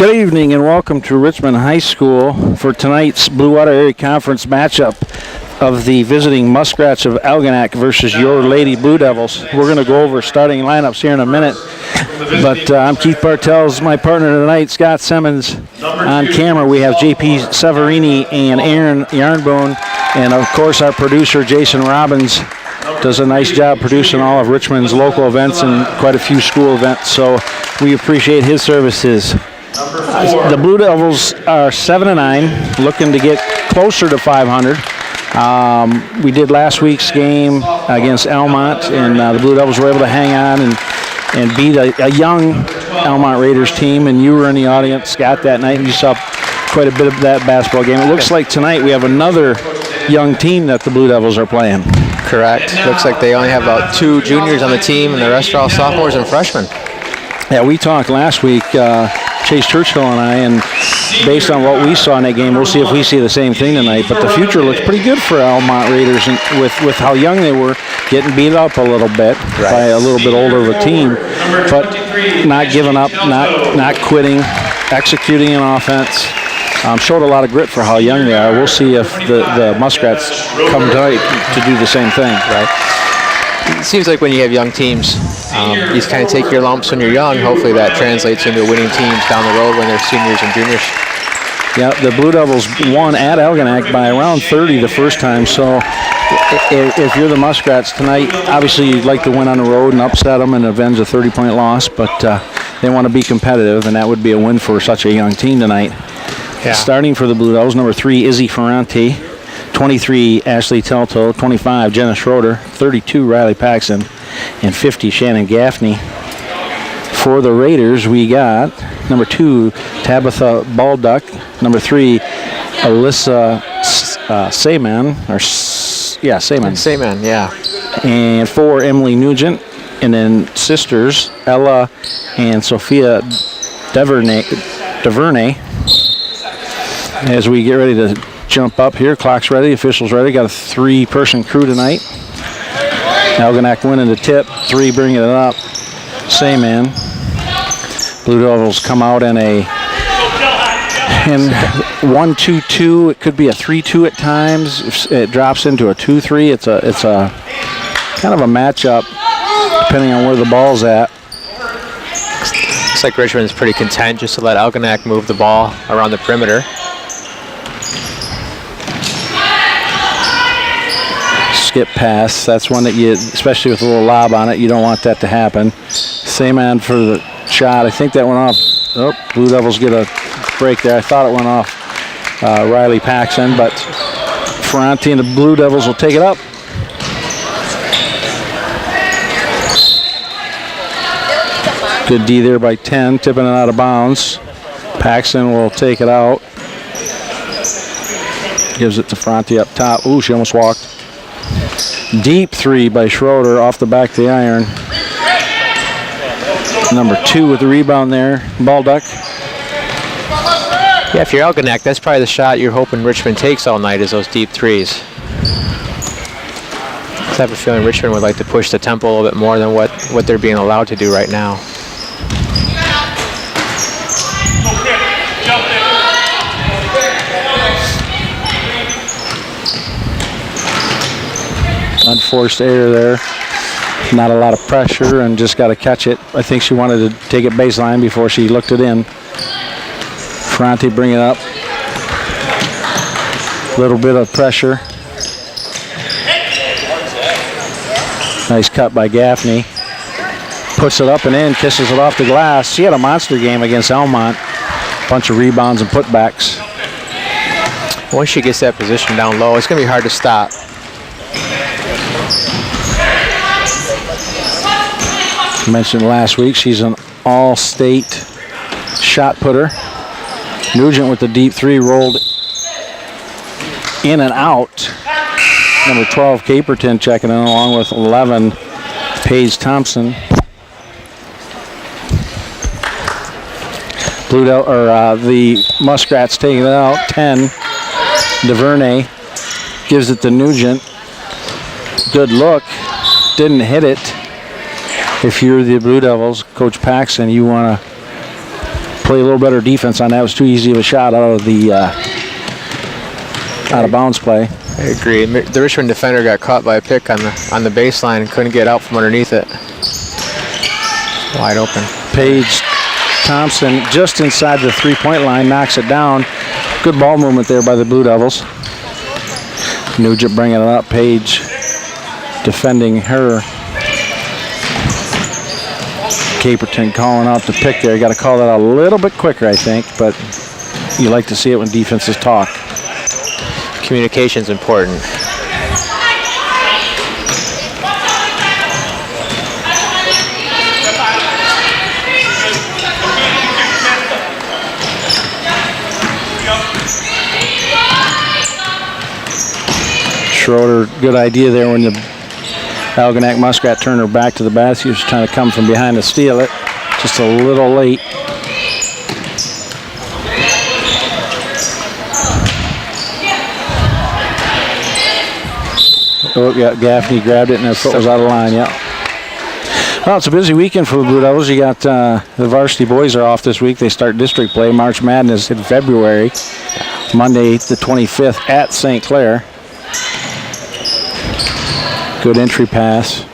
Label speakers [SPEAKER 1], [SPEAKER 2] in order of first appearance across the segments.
[SPEAKER 1] Good evening and welcome to Richmond High School for tonight's Blue Water Area Conference matchup of the visiting Muskrats of Algonac versus your Lady Blue Devils. We're going to go over starting lineups here in a minute, but I'm Keith Bartels, my partner tonight, Scott Simmons. On camera we have JP Severini and Aaron Yarnbone, and of course our producer Jason Robbins does a nice job producing all of Richmond's local events and quite a few school events, so we appreciate his services. The Blue Devils are 7-9, looking to get closer to 500. We did last week's game against Almont, and the Blue Devils were able to hang on and beat a young Almont Raiders team, and you were in the audience, Scott, that night, and you saw quite a bit of that basketball game. It looks like tonight we have another young team that the Blue Devils are playing.
[SPEAKER 2] Correct. Looks like they only have about 2 juniors on the team, and the rest are all sophomores and freshmen.
[SPEAKER 1] Yeah, we talked last week, Chase Churchill and I, and based on what we saw in that game, we'll see if we see the same thing tonight. But the future looks pretty good for Almont Raiders, and with how young they were, getting beat up a little bit by a little bit older of a team, but not giving up, not quitting, executing an offense. Showed a lot of grit for how young they are. We'll see if the Muskrats come tonight to do the same thing.
[SPEAKER 2] Right. It seems like when you have young teams, you just kind of take your lumps when you're young. Hopefully that translates into winning teams down the road when they're seniors and juniors.
[SPEAKER 1] Yeah, the Blue Devils won at Algonac by around 30 the first time, so if you're the Muskrats tonight, obviously you'd like to win on the road and upset them and avenge a 30-point loss, but they want to be competitive, and that would be a win for such a young team tonight. Yeah. Starting for the Blue Devils, number 3, Izzy Ferranti, 23, Ashley Telto, 25, Jenna Schroeder, 32, Riley Paxson, and 50, Shannon Gaffney. For the Raiders, we got number 2, Tabitha Balduck, number 3, Alyssa Sayman,
[SPEAKER 2] Sayman, yeah.
[SPEAKER 1] And 4, Emily Nugent, and then sisters, Ella and Sophia DeVernay. As we get ready to jump up here, clock's ready, officials ready. Got a 3-person crew tonight. Algonac winning the tip, 3 bringing it up. Sayman. Blue Devils come out in a 1-2-2. It could be a 3-2 at times. It drops into a 2-3. It's a kind of a matchup depending on where the ball's at.
[SPEAKER 2] Looks like Richmond's pretty content just to let Algonac move the ball around the perimeter.
[SPEAKER 1] Skip pass. That's one that you, especially with a little lob on it, you don't want that to happen. Sayman for the shot. I think that went off. Oh, Blue Devils get a break there. I thought it went off Riley Paxson, but Ferranti and the Blue Devils will take it up. Good D there by 10, tipping it out of bounds. Paxson will take it out. Gives it to Ferranti up top. Ooh, she almost walked. Deep 3 by Schroeder off the back of the iron. Number 2 with the rebound there, Balduck.
[SPEAKER 2] Yeah, if you're Algonac, that's probably the shot you're hoping Richmond takes all night, is those deep 3s. I have a feeling Richmond would like to push the tempo a little bit more than what they're being allowed to do right now.
[SPEAKER 1] Unforced error there. Not a lot of pressure and just got to catch it. I think she wanted to take it baseline before she looked it in. Ferranti bring it up. Little bit of pressure. Nice cut by Gaffney. Puts it up and in, kisses it off the glass. She had a monster game against Almont. Bunch of rebounds and putbacks.
[SPEAKER 2] Once she gets that position down low, it's going to be hard to stop.
[SPEAKER 1] Mentioned last week, she's an all-state shot putter. Nugent with the deep 3 rolled in and out. Number 12, Caperton checking in along with 11, Paige Thompson. The Muskrats taking it out. 10, DeVernay gives it to Nugent. Good look, didn't hit it. If you're the Blue Devils, Coach Paxson, you want to play a little better defense on that. It was too easy of a shot out of the out of bounds play.
[SPEAKER 2] I agree. The Richmond defender got caught by a pick on the baseline and couldn't get out from underneath it. Wide open.
[SPEAKER 1] Paige Thompson just inside the three-point line, knocks it down. Good ball movement there by the Blue Devils. Nugent bringing it up. Paige defending her. Caperton calling out the pick there. Got to call that a little bit quicker, I think, but you like to see it when defenses talk.
[SPEAKER 2] Communication's important.
[SPEAKER 1] Schroeder, good idea there when the Algonac Muskrat turned her back to the basket. She was trying to come from behind to steal it. Just a little late. Oh, yeah, Gaffney grabbed it and her foot was out of line, yeah. Well, it's a busy weekend for the Blue Devils. You got the varsity boys are off this week. They start district play. March Madness in February. Monday the 25th at St. Clair. Good entry pass.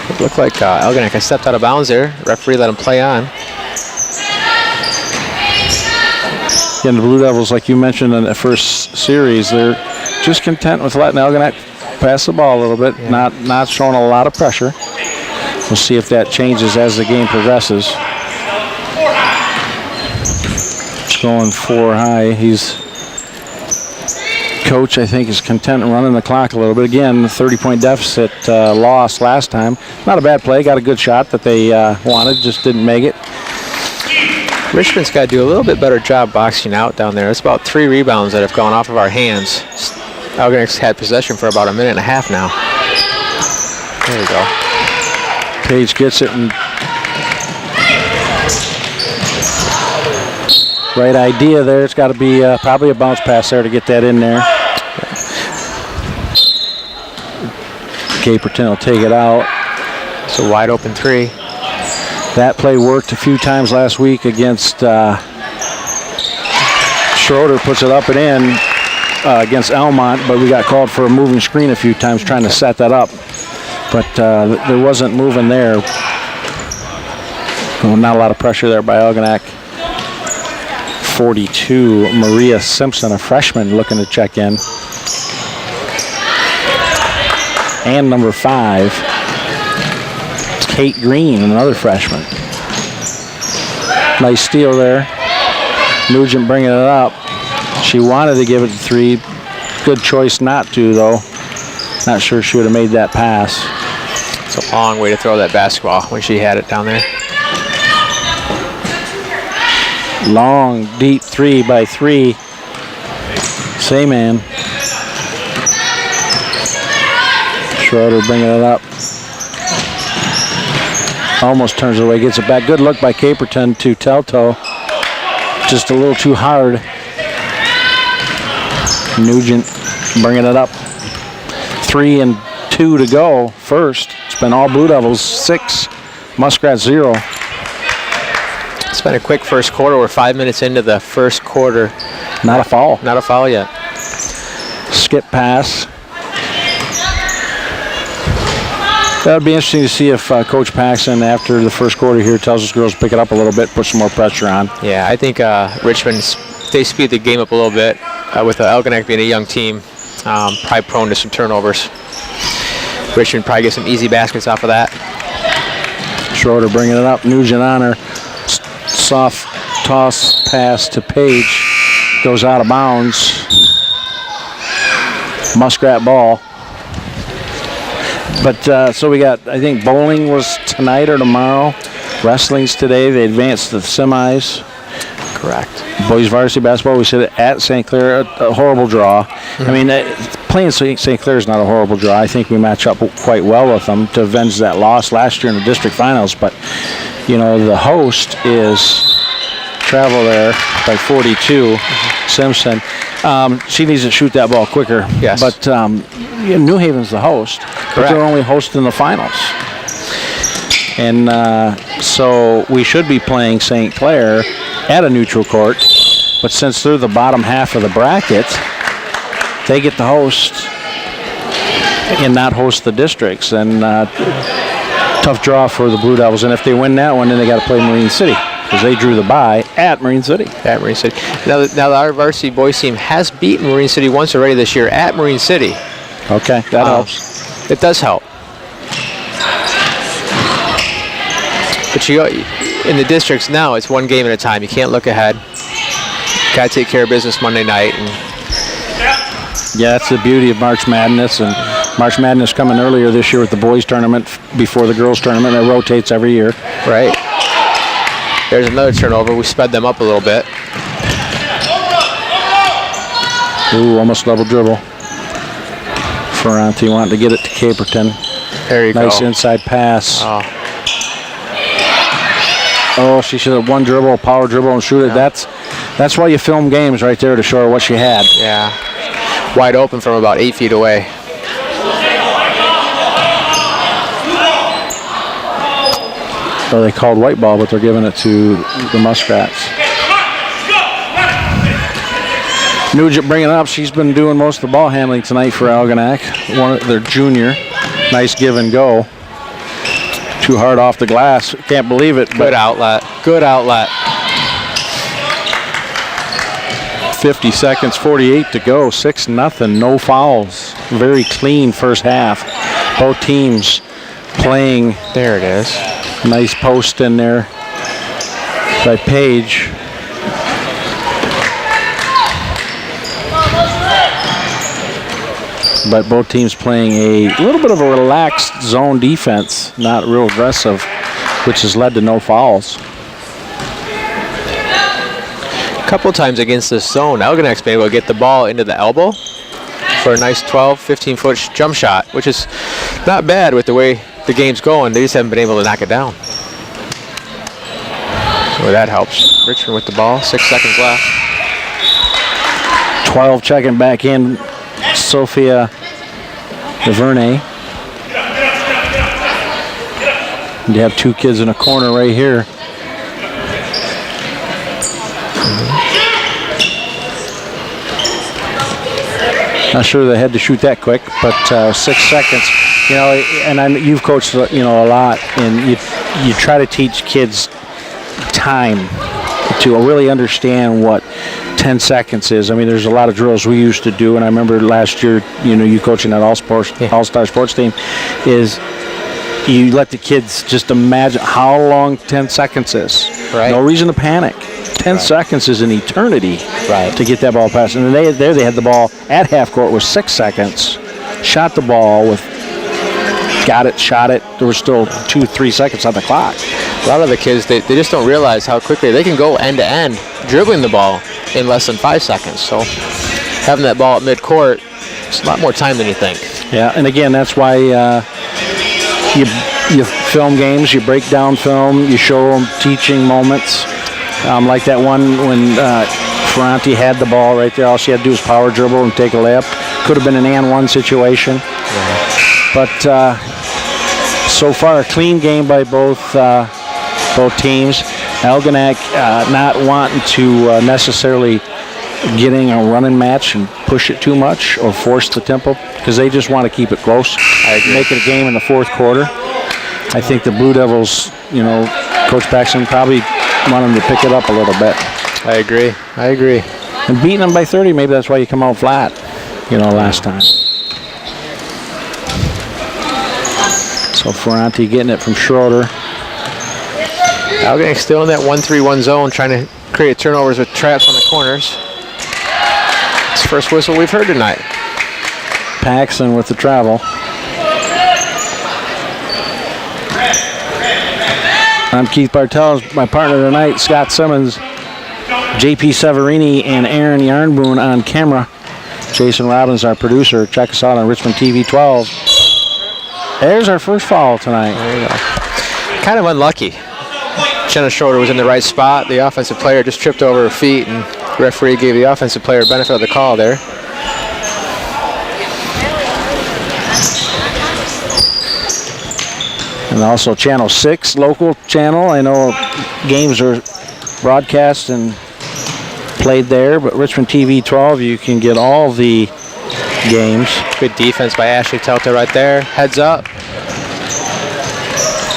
[SPEAKER 2] It looked like Algonac had stepped out of bounds there. Referee let him play on.
[SPEAKER 1] And the Blue Devils, like you mentioned in the first series, they're just content with letting Algonac pass the ball a little bit,
[SPEAKER 2] yeah.
[SPEAKER 1] not showing a lot of pressure. We'll see if that changes as the game progresses. Going 4 high. Coach, I think, is content running the clock a little bit. Again, the 30-point deficit loss last time. Not a bad play. Got a good shot that they wanted, just didn't make it.
[SPEAKER 2] Richmond's got to do a little bit better job boxing out down there. It's about 3 rebounds that have gone off of our hands. Algonac's had possession for about a minute and a half now. There we go.
[SPEAKER 1] Paige gets it and right idea there. It's got to be probably a bounce pass there to get that in there. Caperton will take it out.
[SPEAKER 2] It's a wide open 3.
[SPEAKER 1] That play worked a few times last week against Schroeder, puts it up and in against Elmont, but we got called for a moving screen a few times trying to set that up. But there wasn't moving there. Well, not a lot of pressure there by Algonac. 42, Maria Simpson, a freshman, looking to check in. And number 5, Kate Green, another freshman. Nice steal there. Nugent bringing it up. She wanted to give it to 3. Good choice not to, though. Not sure she would have made that pass.
[SPEAKER 2] It's a long way to throw that basketball when she had it down there.
[SPEAKER 1] Long, deep 3 by 3. Same man. Schroeder bringing it up. Almost turns it away, gets it back. Good look by Caperton to Telto. Just a little too hard. Nugent bringing it up. 3 and 2 to go first. It's been all Blue Devils, 6, Muskrats 0.
[SPEAKER 2] It's been a quick first quarter. We're 5 minutes into the first quarter.
[SPEAKER 1] Not a foul.
[SPEAKER 2] Not a foul yet.
[SPEAKER 1] Skip pass. That would be interesting to see if Coach Paxson, after the first quarter here, tells his girls to pick it up a little bit, put some more pressure on.
[SPEAKER 2] Yeah, I think Richmond, they speed the game up a little bit. With Algonac being a young team, probably prone to some turnovers. Richmond probably get some easy baskets off of that.
[SPEAKER 1] Schroeder bringing it up. Nugent on her. Soft toss pass to Paige. Goes out of bounds. Muskrat ball. But so we got, I think bowling was tonight or tomorrow. Wrestling's today. They advanced to the semis.
[SPEAKER 2] Correct.
[SPEAKER 1] Boys varsity basketball, we said at St. Clair, a horrible draw. Mm-hmm. I mean, playing St. Clair is not a horrible draw. I think we match up quite well with them to avenge that loss last year in the district finals. But, you know, the host is travel there by 42, Simpson. She needs to shoot that ball quicker.
[SPEAKER 2] Yes.
[SPEAKER 1] But New Haven's the host.
[SPEAKER 2] Correct.
[SPEAKER 1] But they're only hosting the finals. And so we should be playing St. Clair at a neutral court. But since they're the bottom half of the bracket, they get to host and not host the districts. And tough draw for the Blue Devils. And if they win that one, then they got to play Marine City, because they drew the bye at Marine City.
[SPEAKER 2] At Marine City. Now our varsity boys team has beaten Marine City once already this year at Marine City.
[SPEAKER 1] Okay, that helps.
[SPEAKER 2] It does help. But in the districts now, it's one game at a time. You can't look ahead. Got to take care of business Monday night. And
[SPEAKER 1] yeah, that's the beauty of March Madness. And March Madness coming earlier this year with the boys tournament before the girls tournament. It rotates every year.
[SPEAKER 2] Right. There's another turnover. We sped them up a little bit.
[SPEAKER 1] Ooh, almost double dribble. Ferranti wanting to get it to Caperton.
[SPEAKER 2] There you go.
[SPEAKER 1] Nice inside pass. Oh, she should have one dribble, power dribble, and shoot it. That's why you film games right there, to show her what she had.
[SPEAKER 2] Yeah. Wide open from about 8 feet away.
[SPEAKER 1] So they called white ball, but they're giving it to the Muskrats. Nugent bringing it up. She's been doing most of the ball handling tonight for Algonac. Their junior. Nice give and go. Too hard off the glass. Can't believe it.
[SPEAKER 2] Good outlet. Good outlet.
[SPEAKER 1] 50 seconds, 48 to go. 6-0. No fouls. Very clean first half. Both teams playing.
[SPEAKER 2] There it is.
[SPEAKER 1] Nice post in there by Page. But both teams playing a little bit of a relaxed zone defense, not real aggressive, which has led to no fouls.
[SPEAKER 2] A couple times against this zone, Algonac's been able to get the ball into the elbow for a nice 12, 15-foot jump shot, which is not bad with the way the game's going. They just haven't been able to knock it down. Well, that helps. Richmond with the ball, 6 seconds left.
[SPEAKER 1] 12 checking back in. Sophia DeVernay. You have two kids in a corner right here. Not sure they had to shoot that quick, but 6 seconds. You know, and you've coached, a lot, and you try to teach kids time to really understand what 10 seconds is. I mean, there's a lot of drills we used to do, and I remember last year, you coaching that all-star sports team, is you let the kids just imagine how long 10 seconds is.
[SPEAKER 2] Right.
[SPEAKER 1] No reason to panic. 10 seconds is an eternity to get that ball past. And they had the ball at half court with 6 seconds, shot the ball with, got it, shot it. There was still 2-3 seconds on the clock.
[SPEAKER 2] A lot of the kids, they just don't realize how quickly they can go end to end dribbling the ball in less than 5 seconds. So having that ball at midcourt, it's a lot more time than you think.
[SPEAKER 1] Yeah, and again, that's why you film games, you break down film, you show them teaching moments. Like that one when Ferranti had the ball right there. All she had to do was power dribble and take a layup. Could have been an and one situation. Yeah. But so far, a clean game by both teams. Algonac not wanting to necessarily getting a running match and push it too much or force the tempo, because they just want to keep it close. Make it a game in the fourth quarter. I think the Blue Devils, Coach Paxson probably want them to pick it up a little bit.
[SPEAKER 2] I agree.
[SPEAKER 1] And beating them by 30, maybe that's why you come out flat, last time. So Ferranti getting it from Schroeder.
[SPEAKER 2] Algonac still in that 1-3-1 zone, trying to create turnovers with traps on the corners. It's the first whistle we've heard tonight.
[SPEAKER 1] Paxson with the travel. I'm Keith Bartels. My partner tonight, Scott Simmons, JP Severini, and Aaron Yarnboon on camera. Jason Robbins, our producer. Check us out on Richmond TV 12. There's our first foul tonight.
[SPEAKER 2] There you go. Kind of unlucky. Jenna Schroeder was in the right spot. The offensive player just tripped over her feet, and the referee gave the offensive player benefit of the call there. And
[SPEAKER 1] also Channel 6, local channel. I know games are broadcast and played there, but Richmond TV 12, you can get all the games.
[SPEAKER 2] Good defense by Ashley Telta right there. Heads up.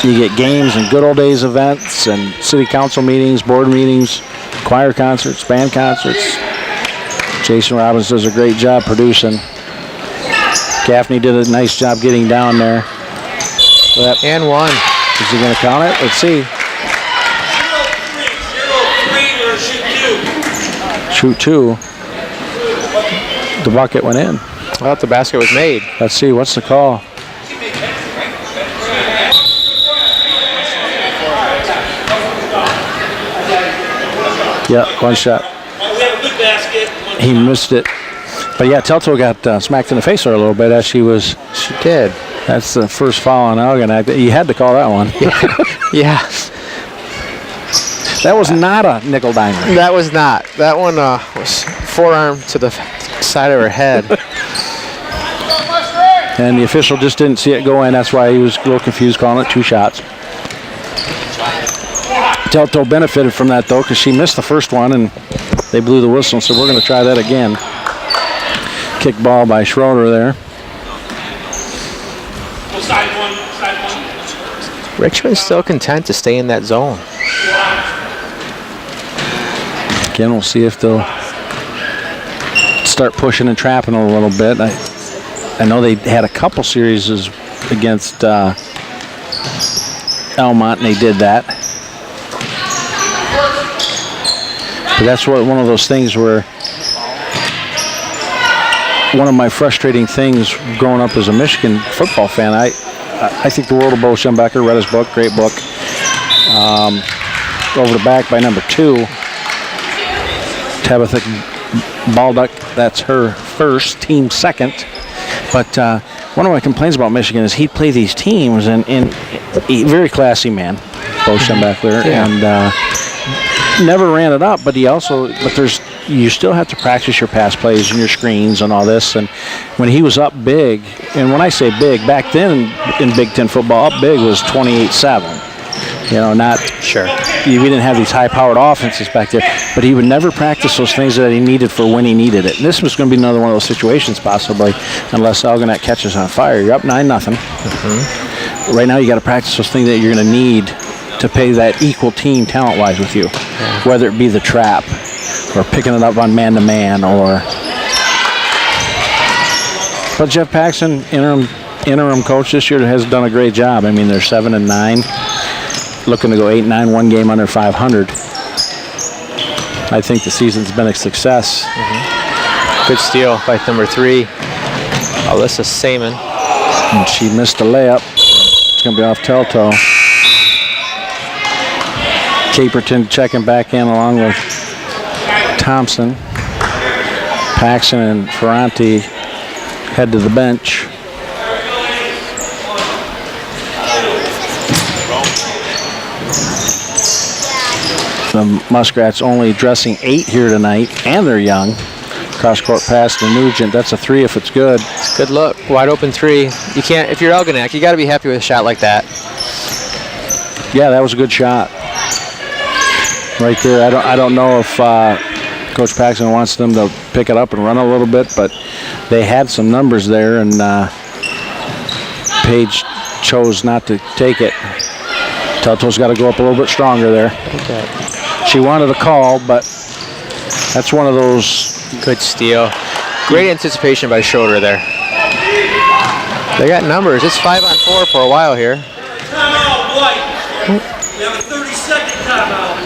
[SPEAKER 1] You get games and good old days events and city council meetings, board meetings, choir concerts, band concerts. Jason Robbins does a great job producing. Gaffney did a nice job getting down there.
[SPEAKER 2] And one.
[SPEAKER 1] Is he going to count it? Let's see. Shoot two. The bucket went in.
[SPEAKER 2] I thought the basket was made.
[SPEAKER 1] Let's see. What's the call? Yeah, one shot. He missed it. But yeah, Telto got smacked in the face there a little bit as she was.
[SPEAKER 2] She did.
[SPEAKER 1] That's the first foul on Algonac. You had to call that one.
[SPEAKER 2] Yeah.
[SPEAKER 1] That was not a nickel dimer.
[SPEAKER 2] That was not. That one was forearm to the side of her head.
[SPEAKER 1] And the official just didn't see it go in. That's why he was a little confused calling it 2 shots. Telto benefited from that, though, because she missed the first one, and they blew the whistle and said, we're going to try that again. Kick ball by Schroeder there.
[SPEAKER 2] Richmond's still content to stay in that zone.
[SPEAKER 1] Again, we'll see if they'll start pushing and trapping a little bit. I know they had a couple series against Elmont, and they did that. But that's one of those things where one of my frustrating things growing up as a Michigan football fan, I think the world of Bo Schembecker. Read his book, great book. Over the back by number 2. Tabitha Baldock, that's her first, team second. But one of my complaints about Michigan is he'd play these teams, and a very classy man, Bo Schembecker, and never ran it up. But you still have to practice your pass plays and your screens and all this. And when he was up big, and when I say big, back then in Big Ten football, up big was 28-7. You know, not
[SPEAKER 2] sure.
[SPEAKER 1] We didn't have these high-powered offenses back there, but he would never practice those things that he needed for when he needed it. And this was going to be another one of those situations, possibly, unless Algonac catches on fire. You're up 9-0. Mm-hmm. Right now, you got to practice those things that you're going to need to pay that equal team talent-wise with you, whether it be the trap or picking it up on man-to-man, or. But Jeff Paxson, interim coach this year, has done a great job. I mean, they're 7-9. Looking to go 8-9, one game under 500. I think the season's been a success.
[SPEAKER 2] Mm-hmm. Good steal by number 3, Alyssa Saman.
[SPEAKER 1] And she missed a layup. It's going to be off Telto. Caperton checking back in along with Thompson. Paxson and Ferranti head to the bench. The Muskrats only dressing 8 here tonight, and they're young. Cross-court pass to Nugent. That's a 3 if it's good.
[SPEAKER 2] It's a good look. Wide open 3. You can't, if you're Algonac, you got to be happy with a shot like that.
[SPEAKER 1] Yeah, that was a good shot. Right there. I don't know if Coach Paxson wants them to pick it up and run a little bit, but they had some numbers there, and Page chose not to take it. Telto's got to go up a little bit stronger there.
[SPEAKER 2] Okay.
[SPEAKER 1] She wanted a call, but that's one of those.
[SPEAKER 2] Good steal. Great anticipation by Schroeder there. They got numbers. It's 5-on-4 for a while here.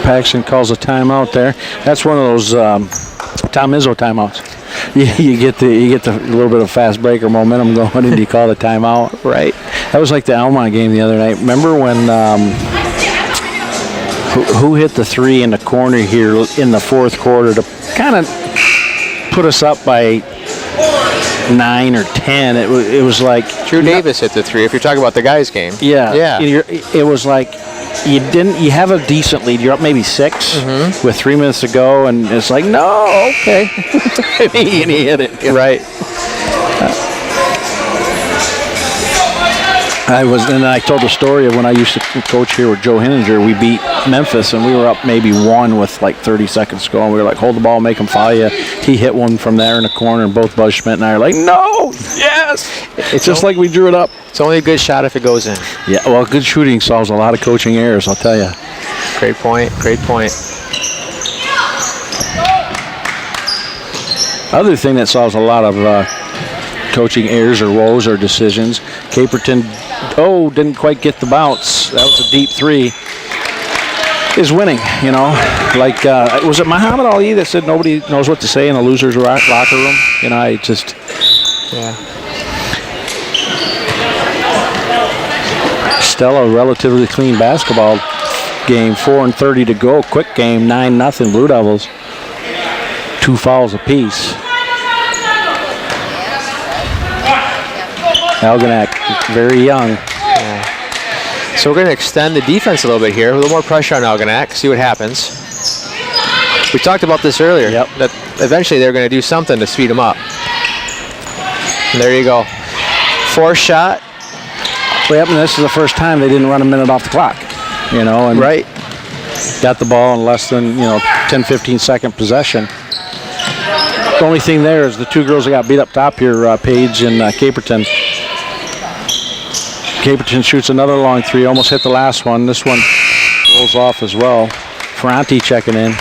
[SPEAKER 1] Paxson calls a timeout there. That's one of those Tom Izzo timeouts. You get the little bit of fast break or momentum going, and you call the timeout.
[SPEAKER 2] Right.
[SPEAKER 1] That was like the Elmont game the other night. Remember when who hit the 3 in the corner here in the 4th quarter to kind of put us up by 9 or 10? It was like
[SPEAKER 2] Drew Davis hit the 3. If you're talking about the guys' game.
[SPEAKER 1] Yeah. It was like you have a decent lead. You're up maybe 6 with 3 minutes to go, and it's like, no, okay. and he hit it.
[SPEAKER 2] Right.
[SPEAKER 1] I told the story of when I used to coach here with Joe Henninger. We beat Memphis, and we were up maybe 1 with like 30 seconds to go. And we were like, hold the ball, make him foul you. He hit one from there in the corner, and both Buzz Schmidt and I are like, no, yes. It's just like we drew it up.
[SPEAKER 2] It's only a good shot if it goes in.
[SPEAKER 1] Yeah, well, good shooting solves a lot of coaching errors, I'll tell you.
[SPEAKER 2] Great point, great point.
[SPEAKER 1] Other thing that solves a lot of coaching errors or woes or decisions, Caperton, didn't quite get the bounce. That was a deep 3. Is winning, you know. Like, was it Muhammad Ali that said nobody knows what to say in the loser's locker room? You know, I just...
[SPEAKER 2] Yeah.
[SPEAKER 1] Stella, relatively clean basketball game, 4:30 to go. Quick game, 9-0 Blue Devils. 2 fouls apiece. Algonac, very young.
[SPEAKER 2] Yeah. So we're going to extend the defense a little bit here. A little more pressure on Algonac, see what happens. We talked about this earlier.
[SPEAKER 1] Yep.
[SPEAKER 2] That eventually they're going to do something to speed them up. And there you go. 4th shot.
[SPEAKER 1] Well, and this is the first time they didn't run a minute off the clock. You know, and
[SPEAKER 2] right.
[SPEAKER 1] Got the ball in less than 10, 15 second possession. The only thing there is the 2 girls that got beat up top here, Paige and Caperton. Caperton shoots another long 3, almost hit the last one. This one rolls off as well. Ferranti checking in.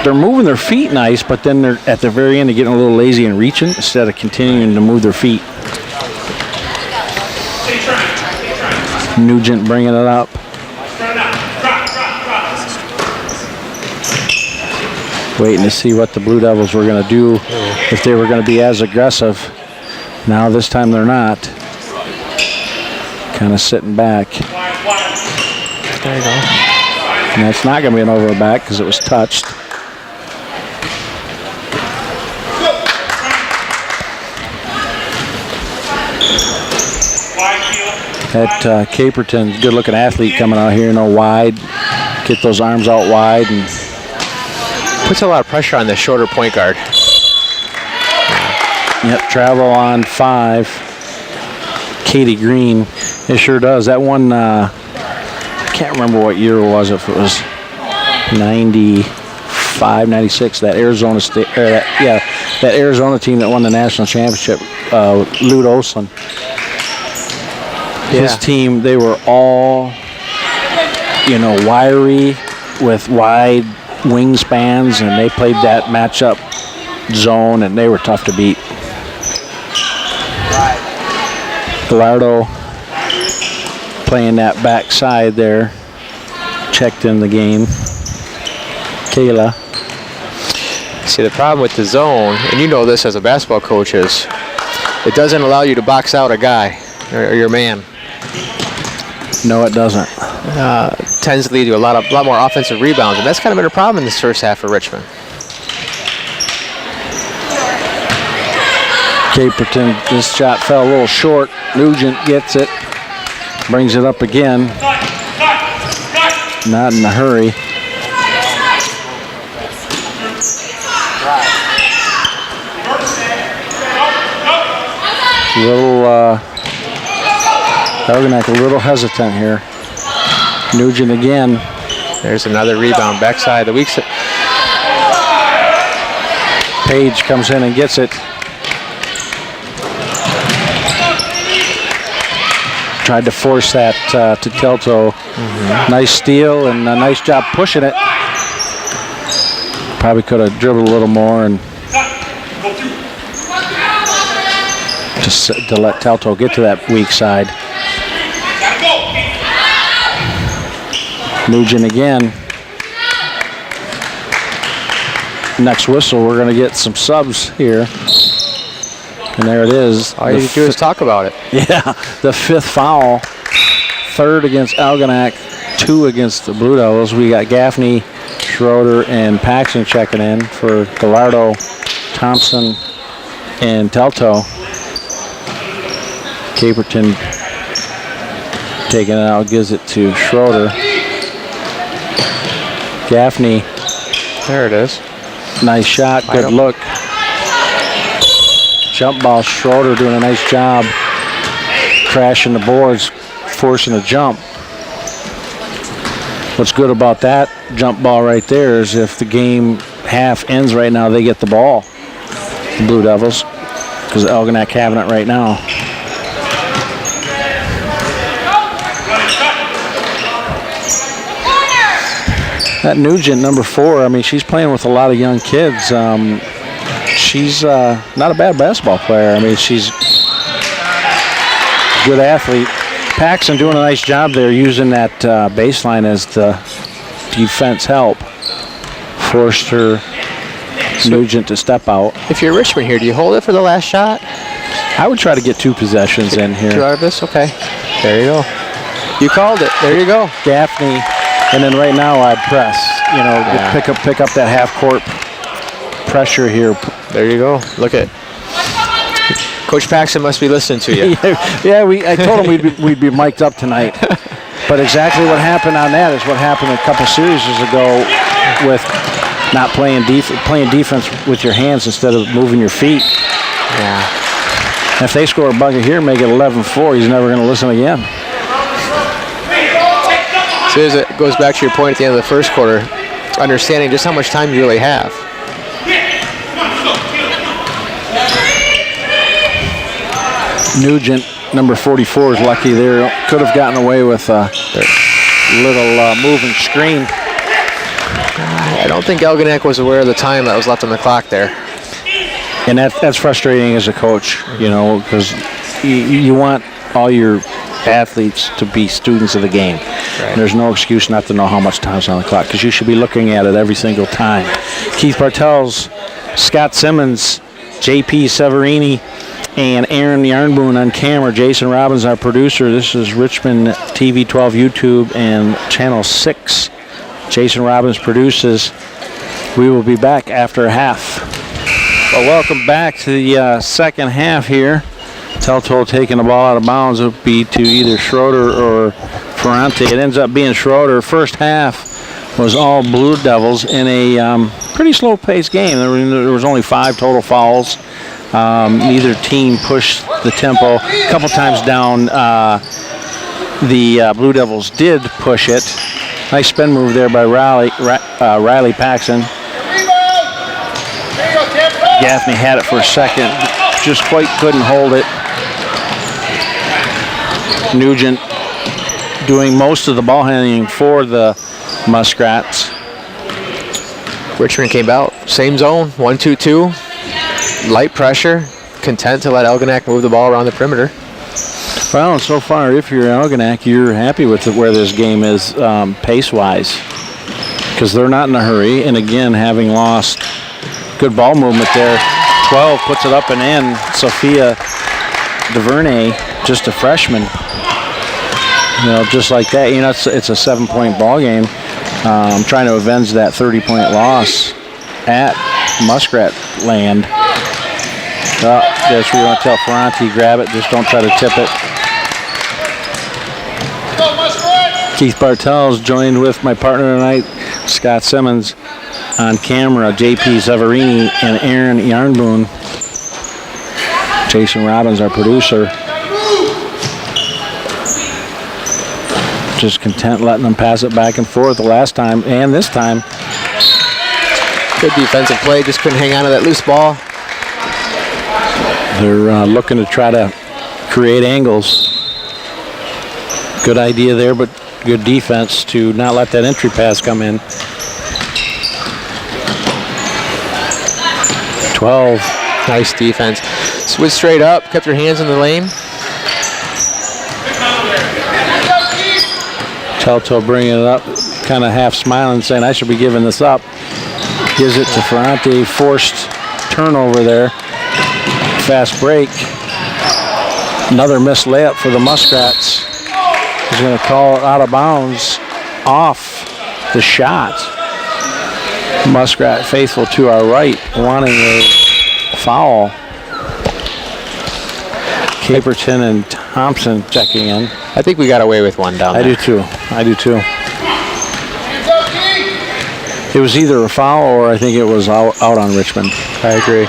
[SPEAKER 1] They're moving their feet nice, but then they're at the very end, they're getting a little lazy and reaching instead of continuing to move their feet. Nugent bringing it up. Waiting to see what the Blue Devils were going to do, if they were going to be as aggressive. Now this time they're not. Kind of sitting back.
[SPEAKER 2] There you go.
[SPEAKER 1] And that's not going to be an over back because it was touched. That Caperton, good-looking athlete coming out here, wide. Get those arms out wide and
[SPEAKER 2] puts a lot of pressure on the shorter point guard.
[SPEAKER 1] Yep, travel on 5. Katie Green. It sure does. That one, I can't remember what year it was, if it was 95, 96, that Arizona State, that Arizona team that won the national championship, Lute Olson. His team, they were all, wiry with wide wingspans, and they played that matchup zone, and they were tough to beat. Gallardo playing that backside there, checked in the game. Kayla.
[SPEAKER 2] See, the problem with the zone, and you know this as a basketball coach, is it doesn't allow you to box out a guy or your man.
[SPEAKER 1] No, it doesn't.
[SPEAKER 2] Tends to lead to a lot more offensive rebounds, and that's kind of been a problem in this first half for Richmond.
[SPEAKER 1] Caperton, this shot fell a little short. Nugent gets it, brings it up again. Not in a hurry. Algonac a little hesitant here. Nugent again.
[SPEAKER 2] There's another rebound backside. The weak side.
[SPEAKER 1] Page comes in and gets it. Tried to force that to Telto. Nice steal and a nice job pushing it. Probably could have dribbled a little more and just to let Telto get to that weak side. Nugent again. Next whistle, we're going to get some subs here. And there it is.
[SPEAKER 2] All you do is talk about it.
[SPEAKER 1] Yeah, the 5th foul. 3rd against Algonac, 2 against the Blue Devils. We got Gaffney, Schroeder, and Paxton checking in for Gallardo, Thompson, and Telto. Caperton taking it out, gives it to Schroeder. Gaffney.
[SPEAKER 2] There it is.
[SPEAKER 1] Nice shot, good look. Jump ball, Schroeder doing a nice job. crashing the boards, forcing a jump. What's good about that jump ball right there is if the game half ends right now, they get the ball, the Blue Devils, because Algonac having it right now. That Nugent, number 4, I mean, she's playing with a lot of young kids. She's not a bad basketball player. I mean, she's a good athlete. Paxson doing a nice job there using that baseline as the defense help. Forced her Nugent to step out.
[SPEAKER 2] If you're Richmond here, do you hold it for the last shot?
[SPEAKER 1] I would try to get 2 possessions in here.
[SPEAKER 2] 2 out of this? Okay. There you go. You called it. There you go.
[SPEAKER 1] Gaffney, and then right now I'd press. You know, pick up that half-court pressure here.
[SPEAKER 2] There you go. Look at Coach Paxson must be listening to you.
[SPEAKER 1] Yeah, I told him we'd be mic'd up tonight. But exactly what happened on that is what happened a couple series ago with not playing defense with your hands instead of moving your feet.
[SPEAKER 2] Yeah.
[SPEAKER 1] And if they score a bucket here, make it 11-4, he's never going to listen again.
[SPEAKER 2] So it goes back to your point at the end of the first quarter, understanding just how much time you really have.
[SPEAKER 1] Nugent, number 44, is lucky there. Could have gotten away with a little moving screen.
[SPEAKER 2] I don't think Algonac was aware of the time that was left on the clock there.
[SPEAKER 1] And that's frustrating as a coach, you know, because you want all your athletes to be students of the game. Right. There's no excuse not to know how much time's on the clock, because you should be looking at it every single time. Keith Bartels, Scott Simmons, J.P. Severini, and Aaron Yarnboon on camera. Jason Robbins, our producer. This is Richmond TV 12 YouTube and Channel 6. Jason Robbins produces. We will be back after half. Well, welcome back to the second half here. Teltow taking the ball out of bounds. It would be to either Schroeder or Ferrante. It ends up being Schroeder. First half was all Blue Devils in a pretty slow-paced game. There was only 5 total fouls. Neither team pushed the tempo. A couple times down, the Blue Devils did push it. Nice spin move there by Riley Paxson. Gaffney had it for a second, just quite couldn't hold it. Nugent doing most of the ball handling for the Muskrats.
[SPEAKER 2] Richmond came out, same zone, 1-2-2, light pressure, content to let Algonac move the ball around the perimeter.
[SPEAKER 1] Well, and so far, if you're Algonac, you're happy with where this game is pace-wise, because they're not in a hurry. And again, having lost good ball movement there, 12 puts it up and in. Sophia DuVernay, just a freshman, you know, just like that. You know, it's a 7-point ball game. Trying to avenge that 30-point loss at Muskrat land. That's where you want to tell Ferrante, grab it, just don't try to tip it. Keith Bartels joined with my partner tonight, Scott Simmons, on camera, J.P. Severini and Aaron Yarnboon. Jason Robbins, our producer. Just content letting them pass it back and forth the last time and this time.
[SPEAKER 2] Good defensive play, just couldn't hang on to that loose ball.
[SPEAKER 1] They're looking to try to create angles. Good idea there, but good defense to not let that entry pass come in. 12.
[SPEAKER 2] Nice defense. Switch straight up, kept your hands in the lane.
[SPEAKER 1] Teltow bringing it up, kind of half smiling, saying, I should be giving this up. Gives it to Ferrante. Forced turnover there. Fast break. Another missed layup for the Muskrats. He's going to call it out of bounds off the shot. Muskrat faithful to our right, wanting a foul. Caperton and Thompson checking in.
[SPEAKER 2] I think we got away with one down there.
[SPEAKER 1] I do too. It was either a foul or I think it was out on Richmond.
[SPEAKER 2] I agree.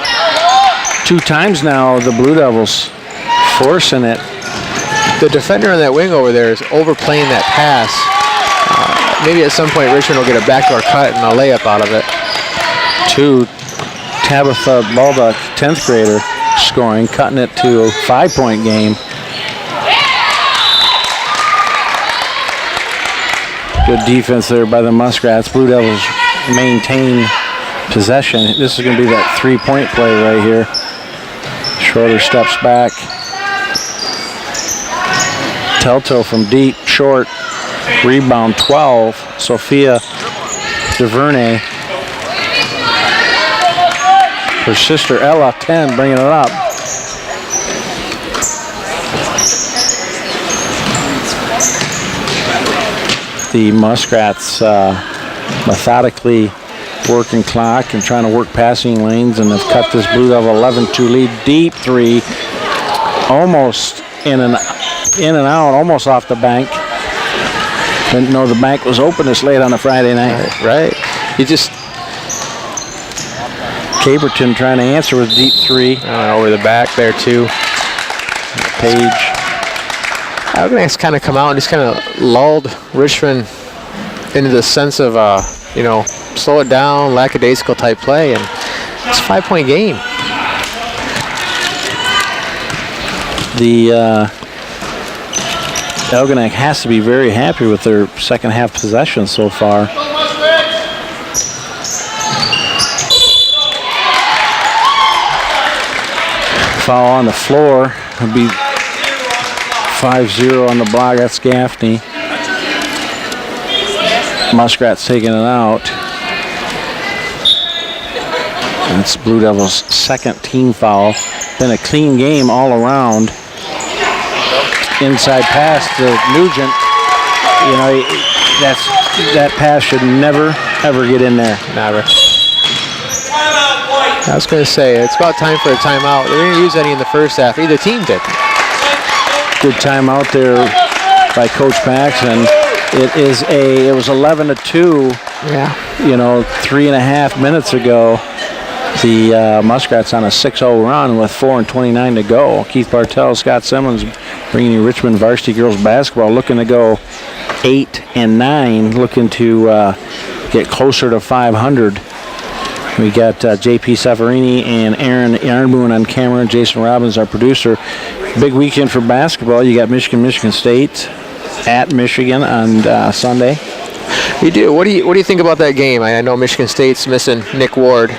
[SPEAKER 1] 2 times now the Blue Devils forcing it.
[SPEAKER 2] The defender on that wing over there is overplaying that pass. Maybe at some point Richmond will get a backdoor cut and a layup out of it.
[SPEAKER 1] Tabitha Baldock, 10th grader, scoring, cutting it to a 5-point game. Good defense there by the Muskrats. Blue Devils maintain possession. This is going to be that 3-point play right here. Schroeder steps back. Telto from deep, short. Rebound 12. Sophia DuVernay. Her sister Ella, 10, bringing it up. The Muskrats methodically working clock and trying to work passing lanes, and have cut this Blue Devil 11-2 lead. Deep three, almost in and out, almost off the bank. Didn't know the bank was open this late on a Friday night.
[SPEAKER 2] Right. You just...
[SPEAKER 1] Caperton trying to answer with deep three.
[SPEAKER 2] Over the back there too.
[SPEAKER 1] Page.
[SPEAKER 2] Algonac's kind of come out and just kind of lulled Richmond into the sense of, slow it down, lackadaisical type play, and it's a 5-point game.
[SPEAKER 1] The Algonac has to be very happy with their second half possession so far. Foul on the floor. It'll be 5-0 on the block. That's Gaffney. Muskrats taking it out. That's Blue Devils' second team foul. Been a clean game all around. Inside pass to Nugent. That pass should never, ever get in there.
[SPEAKER 2] Never. I was going to say, it's about time for a timeout. They didn't use any in the first half. Either team did.
[SPEAKER 1] Good timeout there by Coach Paxson. It was 11-2.
[SPEAKER 2] Yeah.
[SPEAKER 1] 3.5 minutes ago. The Muskrats on a 6-0 run with 4:29 to go. Keith Bartell, Scott Simmons bringing you Richmond Varsity girls basketball, looking to go 8-9, looking to get closer to 500. We got J.P. Safarini and Aaron Yarnboon on camera. Jason Robbins, our producer. Big weekend for basketball. You got Michigan State at Michigan on Sunday.
[SPEAKER 2] You do. What do you think about that game? I know Michigan State's missing Nick Ward.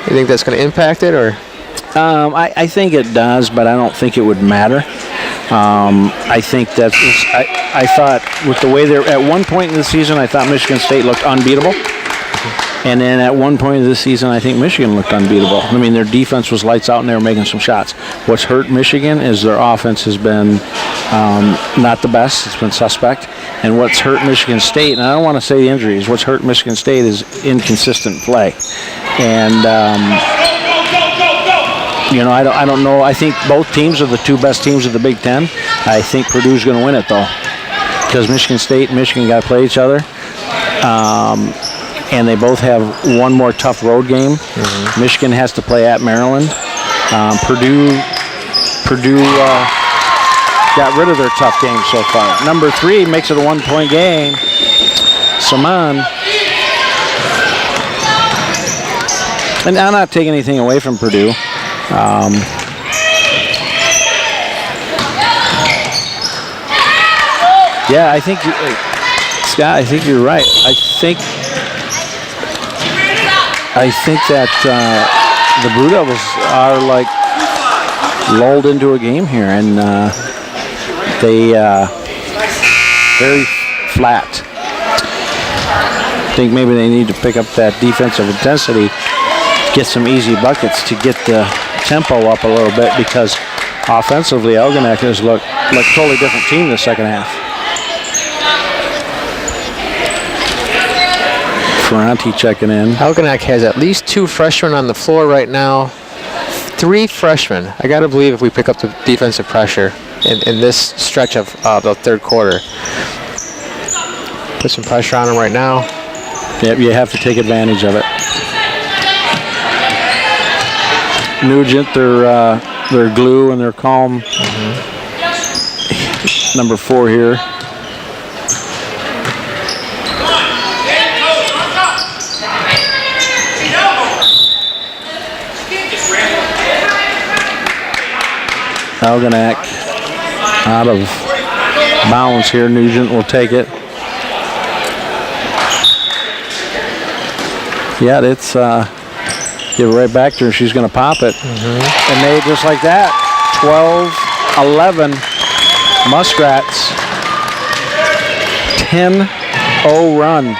[SPEAKER 2] You think that's going to impact it, or?
[SPEAKER 1] I think it does, but I don't think it would matter. I think that's. I thought with the way they're at one point in the season, I thought Michigan State looked unbeatable. And then at one point of the season, I think Michigan looked unbeatable. I mean, their defense was lights out and they were making some shots. What's hurt Michigan is their offense has been not the best. It's been suspect. And what's hurt Michigan State, and I don't want to say injuries, what's hurt Michigan State is inconsistent play. And, I don't know. I think both teams are the two best teams of the Big Ten. I think Purdue's going to win it, though, because Michigan State and Michigan got to play each other. And they both have one more tough road game. Mm-hmm. Michigan has to play at Maryland. Purdue got rid of their tough game so far. Number 3 makes it a 1-point game. Saman. And I'm not taking anything away from Purdue. Yeah, I think, Scott, I think you're right. I think that the Blue Devils are like lulled into a game here, and they very flat. I think maybe they need to pick up that defensive intensity, get some easy buckets to get the tempo up a little bit, because offensively Algonac has looked like a totally different team this second half. Ferranti checking in.
[SPEAKER 2] Algonac has at least 2 freshmen on the floor right now. 3 freshmen. I got to believe if we pick up the defensive pressure in this stretch of the third quarter. Put some pressure on them right now.
[SPEAKER 1] Yep, you have to take advantage of it. Nugent, their glue and their calm. Mm-hmm. number 4 here. Algonac out of bounds here. Nugent will take it. Yeah, it's give it right back to her. She's going to pop it. And they, just like that, 12-11 Muskrats. 10-0 run.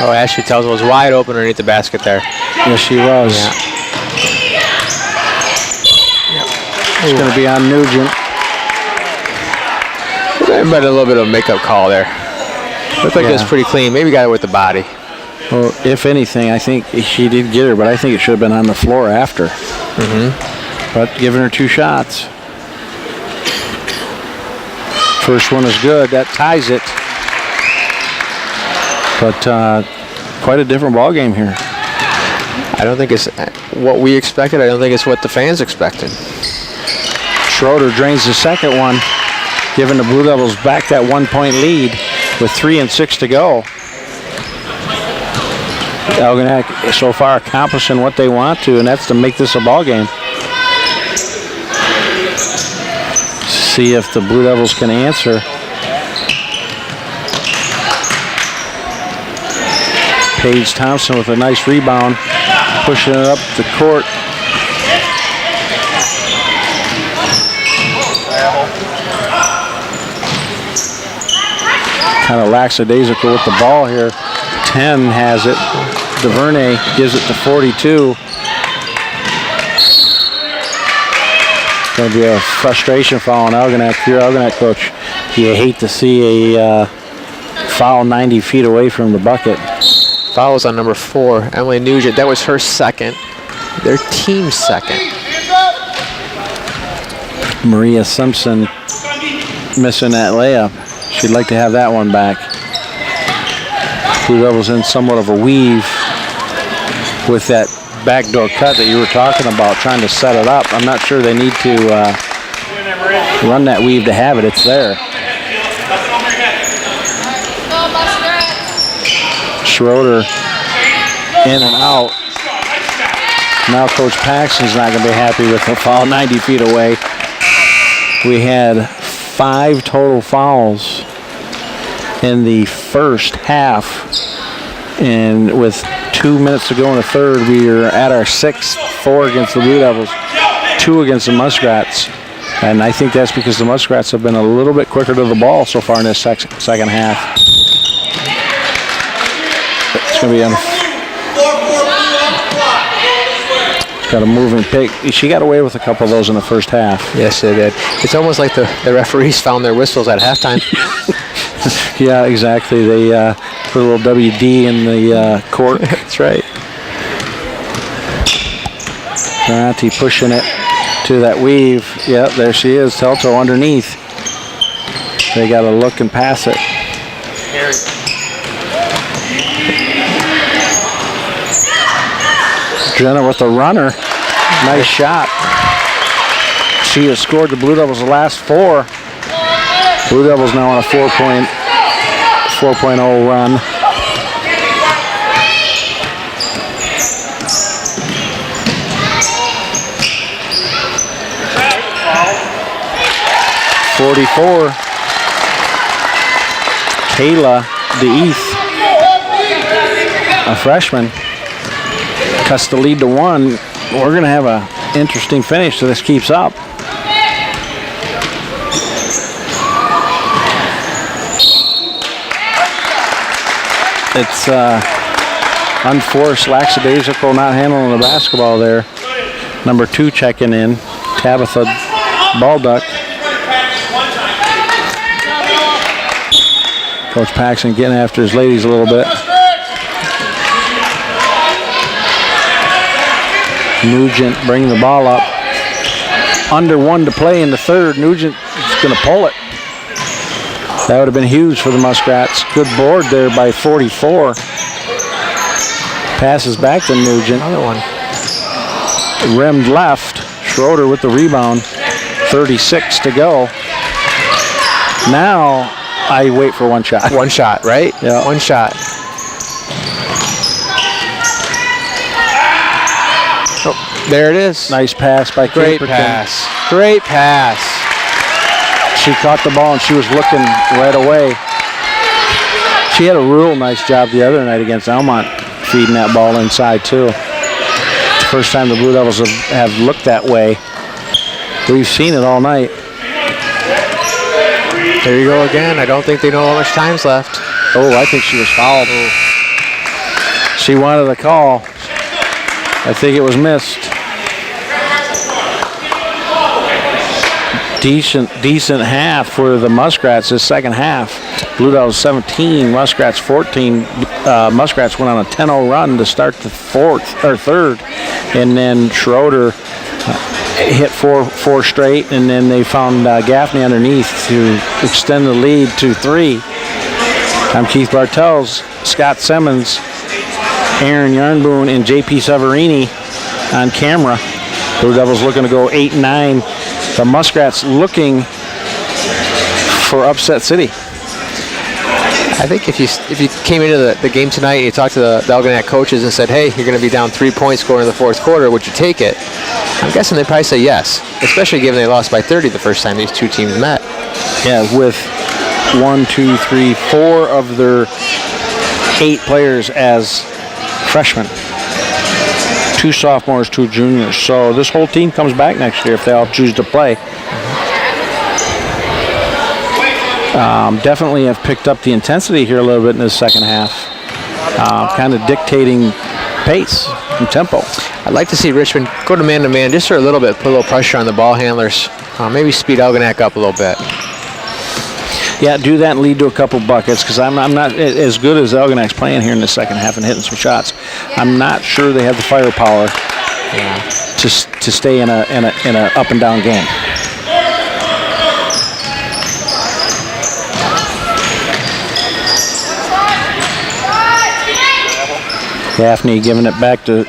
[SPEAKER 2] Oh, Ashley tells it was wide open underneath the basket there.
[SPEAKER 1] Yes, she was.
[SPEAKER 2] Yeah.
[SPEAKER 1] It's going to be on Nugent.
[SPEAKER 2] But a little bit of a makeup call there. Looked like it was pretty clean. Maybe got it with the body.
[SPEAKER 1] Well, if anything, I think she did get her, but I think it should have been on the floor after. But giving her 2 shots. First one is good. That ties it. But quite a different ball game here.
[SPEAKER 2] I don't think it's what we expected. I don't think it's what the fans expected.
[SPEAKER 1] Schroeder drains the second one, giving the Blue Devils back that 1-point lead with 3 and 6 to go. Algonac is so far accomplishing what they want to, and that's to make this a ball game. See if the Blue Devils can answer. Paige Thompson with a nice rebound, pushing it up the court. Kind of lackadaisical with the ball here. 10 has it. DuVernay gives it to 42. Going to be a frustration foul on Algonac. If you're Algonac coach, you hate to see a foul 90 feet away from the bucket.
[SPEAKER 2] Fouls on number 4, Emily Nugent. That was her second. Their team's second.
[SPEAKER 1] Maria Simpson missing that layup. She'd like to have that one back. Blue Devils in somewhat of a weave with that backdoor cut that you were talking about, trying to set it up. I'm not sure they need to run that weave to have it. It's there. Schroeder in and out. Now Coach Paxton's not going to be happy with the foul 90 feet away. We had 5 total fouls in the first half, and with 2 minutes to go in the third, we are at our 6th, 4 against the Blue Devils, 2 against the Muskrats, and I think that's because the Muskrats have been a little bit quicker to the ball so far in this second half. It's going to be on. Got a moving pick. She got away with a couple of those in the first half.
[SPEAKER 2] Yes, they did. It's almost like the referees found their whistles at halftime.
[SPEAKER 1] Yeah, exactly. They put a little WD in the court.
[SPEAKER 2] That's right.
[SPEAKER 1] Durante pushing it to that weave. Yeah, there she is. Telto underneath. They got to look and pass it. Jenna with the runner. Nice shot. She has scored the Blue Devils the last 4. Blue Devils now on a 4.0 run. .44. Kayla DeEath, a freshman, cuts the lead to 1. We're going to have an interesting finish if this keeps up. It's unforced, lackadaisical, not handling the basketball there. Number 2 checking in, Tabitha Balduck. Coach Paxton getting after his ladies a little bit. Nugent bringing the ball up. Under 1 to play in the third. Nugent is going to pull it. That would have been huge for the Muskrats. Good board there by 44. Passes back to Nugent.
[SPEAKER 2] Another one.
[SPEAKER 1] Rimmed left. Schroeder with the rebound. 36 to go. Now I wait for one shot.
[SPEAKER 2] One shot, right?
[SPEAKER 1] Yeah.
[SPEAKER 2] One shot. Oh, there it is.
[SPEAKER 1] Nice pass by
[SPEAKER 2] Great
[SPEAKER 1] Caperton.
[SPEAKER 2] pass. Great pass.
[SPEAKER 1] She caught the ball and she was looking right away. She had a real nice job the other night against Almont, feeding that ball inside too. It's the first time the Blue Devils have looked that way. We've seen it all night.
[SPEAKER 2] There you go again. I don't think they know how much time's left.
[SPEAKER 1] Oh, I think she was fouled. She wanted a call. I think it was missed. Decent half for the Muskrats this second half. Blue Devils 17, Muskrats 14. Muskrats went on a 10-0 run to start the third, and then Schroeder hit four straight, and then they found Gaffney underneath to extend the lead to 3. I'm Keith Bartels, Scott Simmons, Aaron Yarnboon, and JP Severini on camera. Blue Devils looking to go 8-9. The Muskrats looking for upset city.
[SPEAKER 2] I think if you came into the game tonight and you talked to the Algonac coaches and said, hey, you're going to be down 3 points going into the fourth quarter, would you take it? I'm guessing they'd probably say yes, especially given they lost by 30 the first time these two teams met.
[SPEAKER 1] Yeah, with 4 of their 8 players as freshmen. 2 sophomores, 2 juniors. So this whole team comes back next year if they all choose to play. Definitely have picked up the intensity here a little bit in the second half. Kind of dictating pace and tempo.
[SPEAKER 2] I'd like to see Richmond go to man-to-man just for a little bit, put a little pressure on the ball handlers, maybe speed Algonac up a little bit.
[SPEAKER 1] Yeah, do that and lead to a couple buckets, because I'm not as good as Algonac's playing here in the second half and hitting some shots. I'm not sure they have the firepower to stay in a up and down game. Gaffney giving it back to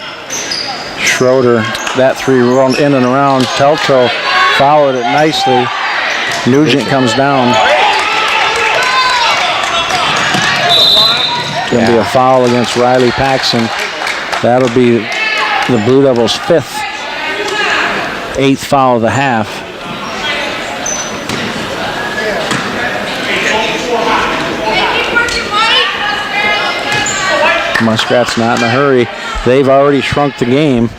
[SPEAKER 1] Schroeder. That 3 rolled in and around. Telto followed it nicely. Nugent comes down. Going to be a foul against Riley Paxson. That'll be the Blue Devils' 8th foul of the half. Muskrats not in a hurry. They've already shrunk the game.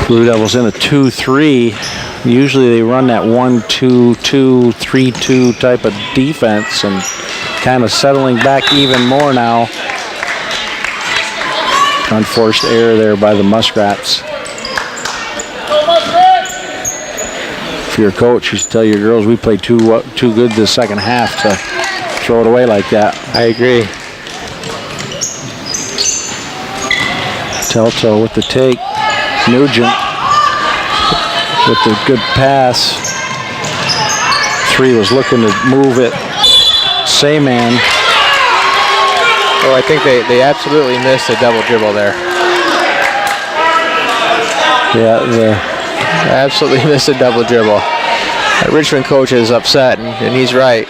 [SPEAKER 1] Blue Devils in a 2-3. Usually they run that 1-2-2, 3-2 type of defense, and kind of settling back even more now. Unforced error there by the Muskrats. If you're a coach, you should tell your girls we played too good this second half to throw it away like that.
[SPEAKER 2] I agree.
[SPEAKER 1] Telto with the take. Nugent with the good pass. 3 was looking to move it. Sayman.
[SPEAKER 2] Oh, I think they absolutely missed a double dribble there.
[SPEAKER 1] Yeah,
[SPEAKER 2] absolutely missed a double dribble. The Richmond coach is upset, and he's right.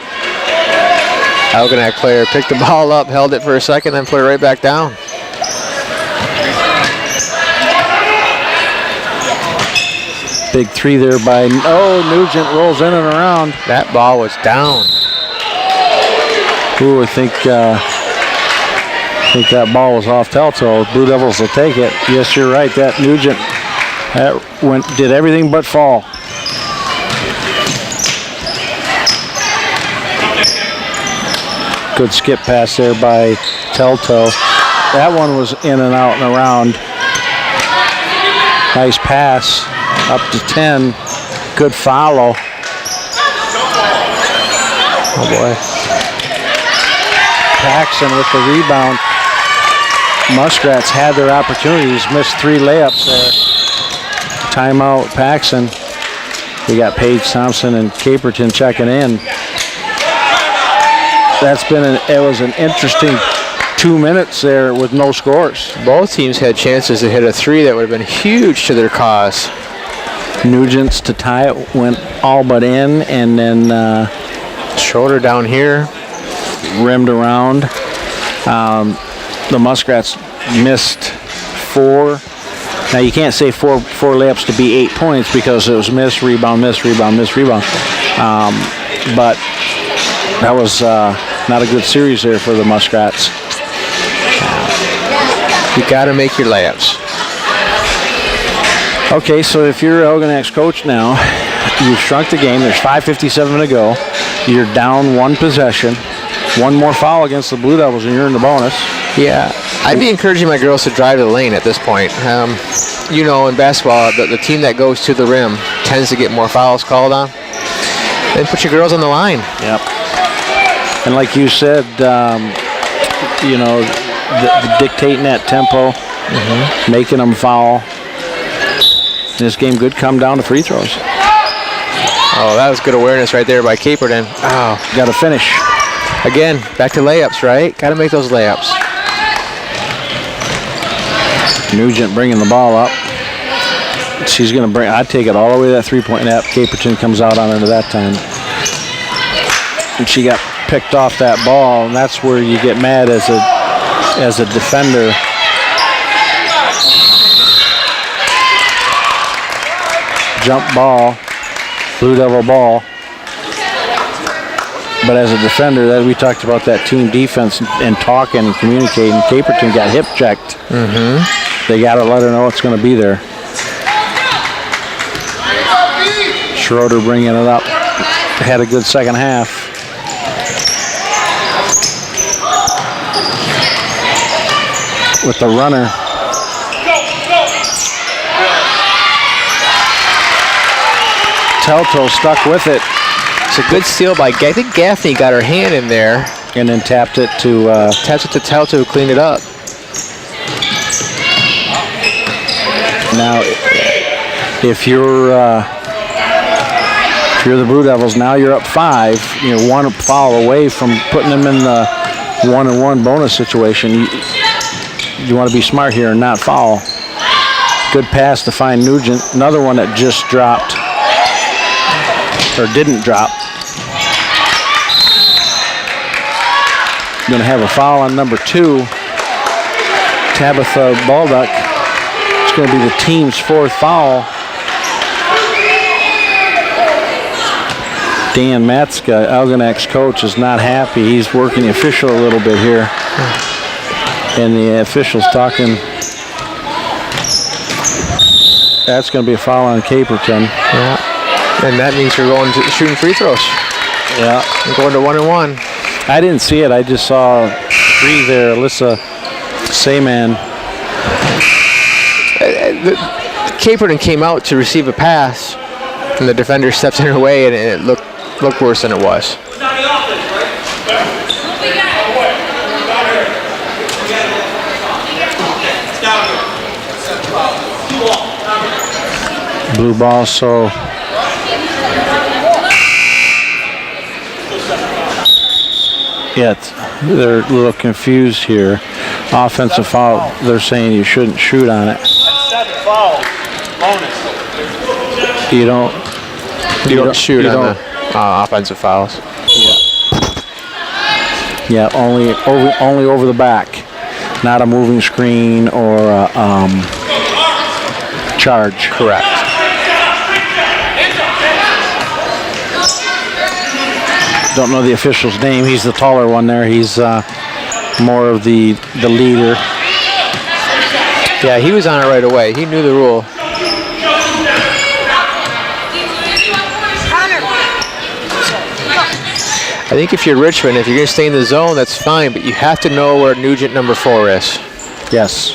[SPEAKER 2] Algonac player picked the ball up, held it for a second, then put it right back down.
[SPEAKER 1] Big 3 there by, Nugent rolls in and around.
[SPEAKER 2] That ball was down.
[SPEAKER 1] Ooh, I think that ball was off Telto. Blue Devils will take it. Yes, you're right. That Nugent did everything but fall. Good skip pass there by Telto. That one was in and out and around. Nice pass up to 10. Good follow.
[SPEAKER 2] Oh boy.
[SPEAKER 1] Paxson with the rebound. Muskrats had their opportunities, missed 3 layups there. Timeout, Paxson. We got Paige Thompson and Caperton checking in. It was an interesting 2 minutes there with no scores.
[SPEAKER 2] Both teams had chances to hit a three that would have been huge to their cause.
[SPEAKER 1] Nugent's to tie it went all but in, and then
[SPEAKER 2] Shoulder down here.
[SPEAKER 1] rimmed around. The Muskrats missed 4. Now you can't say four layups to be 8 points because it was miss, rebound, miss, rebound, miss, rebound. But that was not a good series there for the Muskrats.
[SPEAKER 2] You got to make your layups.
[SPEAKER 1] Okay, so if you're Algonac's coach now, you've shrunk the game. There's 5:57 to go. You're down 1 possession. 1 more foul against the Blue Devils, and you're in the bonus.
[SPEAKER 2] Yeah, I'd be encouraging my girls to drive to the lane at this point. You know, in basketball, the team that goes to the rim tends to get more fouls called on. Then put your girls on the line.
[SPEAKER 1] Yep. And like you said, you know, the dictating that tempo, making them foul. This game could come down to free throws.
[SPEAKER 2] Oh, that was good awareness right there by Caperton. Oh,
[SPEAKER 1] Got to finish.
[SPEAKER 2] again, back to layups, right? Got to make those layups.
[SPEAKER 1] Nugent bringing the ball up. She's going to bring, I'd take it all the way to that three-point net. Caperton comes out on her that time. And she got picked off that ball, and that's where you get mad as a defender. Jump ball, Blue Devil ball. But as a defender, that we talked about that team defense and talking and communicating. Caperton got hip checked. They got to let her know it's going to be there. Schroeder bringing it up. Had a good second half. With the runner. Telto stuck with it.
[SPEAKER 2] It's a good steal by, I think Gaffney got her hand in there.
[SPEAKER 1] And then tapped it to
[SPEAKER 2] Telto, who cleaned it up.
[SPEAKER 1] now. If you're the Blue Devils, now you're up 5. You're 1 foul away from putting them in the 1-on-1 bonus situation. You want to be smart here and not foul. Good pass to find Nugent. Another one that just dropped. Or didn't drop. Going to have a foul on number 2. Tabitha Baldock. It's going to be the team's 4th foul. Dan Matska, Algonac's coach, is not happy. He's working the official a little bit here. And the official's talking. That's going to be a foul on Caperton.
[SPEAKER 2] Yeah. And that means you're going to shooting free throws.
[SPEAKER 1] Yeah.
[SPEAKER 2] You're going to 1-on-1.
[SPEAKER 1] I didn't see it. I just saw 3 there. Alyssa Sayman.
[SPEAKER 2] Caperton came out to receive a pass, and the defender steps in her way, and it looked worse than it was.
[SPEAKER 1] Blue ball, so yeah, they're a little confused here. Offensive foul, they're saying you shouldn't shoot on it. You don't
[SPEAKER 2] shoot on the offensive fouls.
[SPEAKER 1] Yeah, only over the back, not a moving screen or a charge.
[SPEAKER 2] Correct.
[SPEAKER 1] Don't know the official's name. He's the taller one there. He's more of the leader.
[SPEAKER 2] Yeah, he was on it right away. He knew the rule. I think if you're Richmond, if you're going to stay in the zone, that's fine, but you have to know where Nugent number 4 is.
[SPEAKER 1] Yes.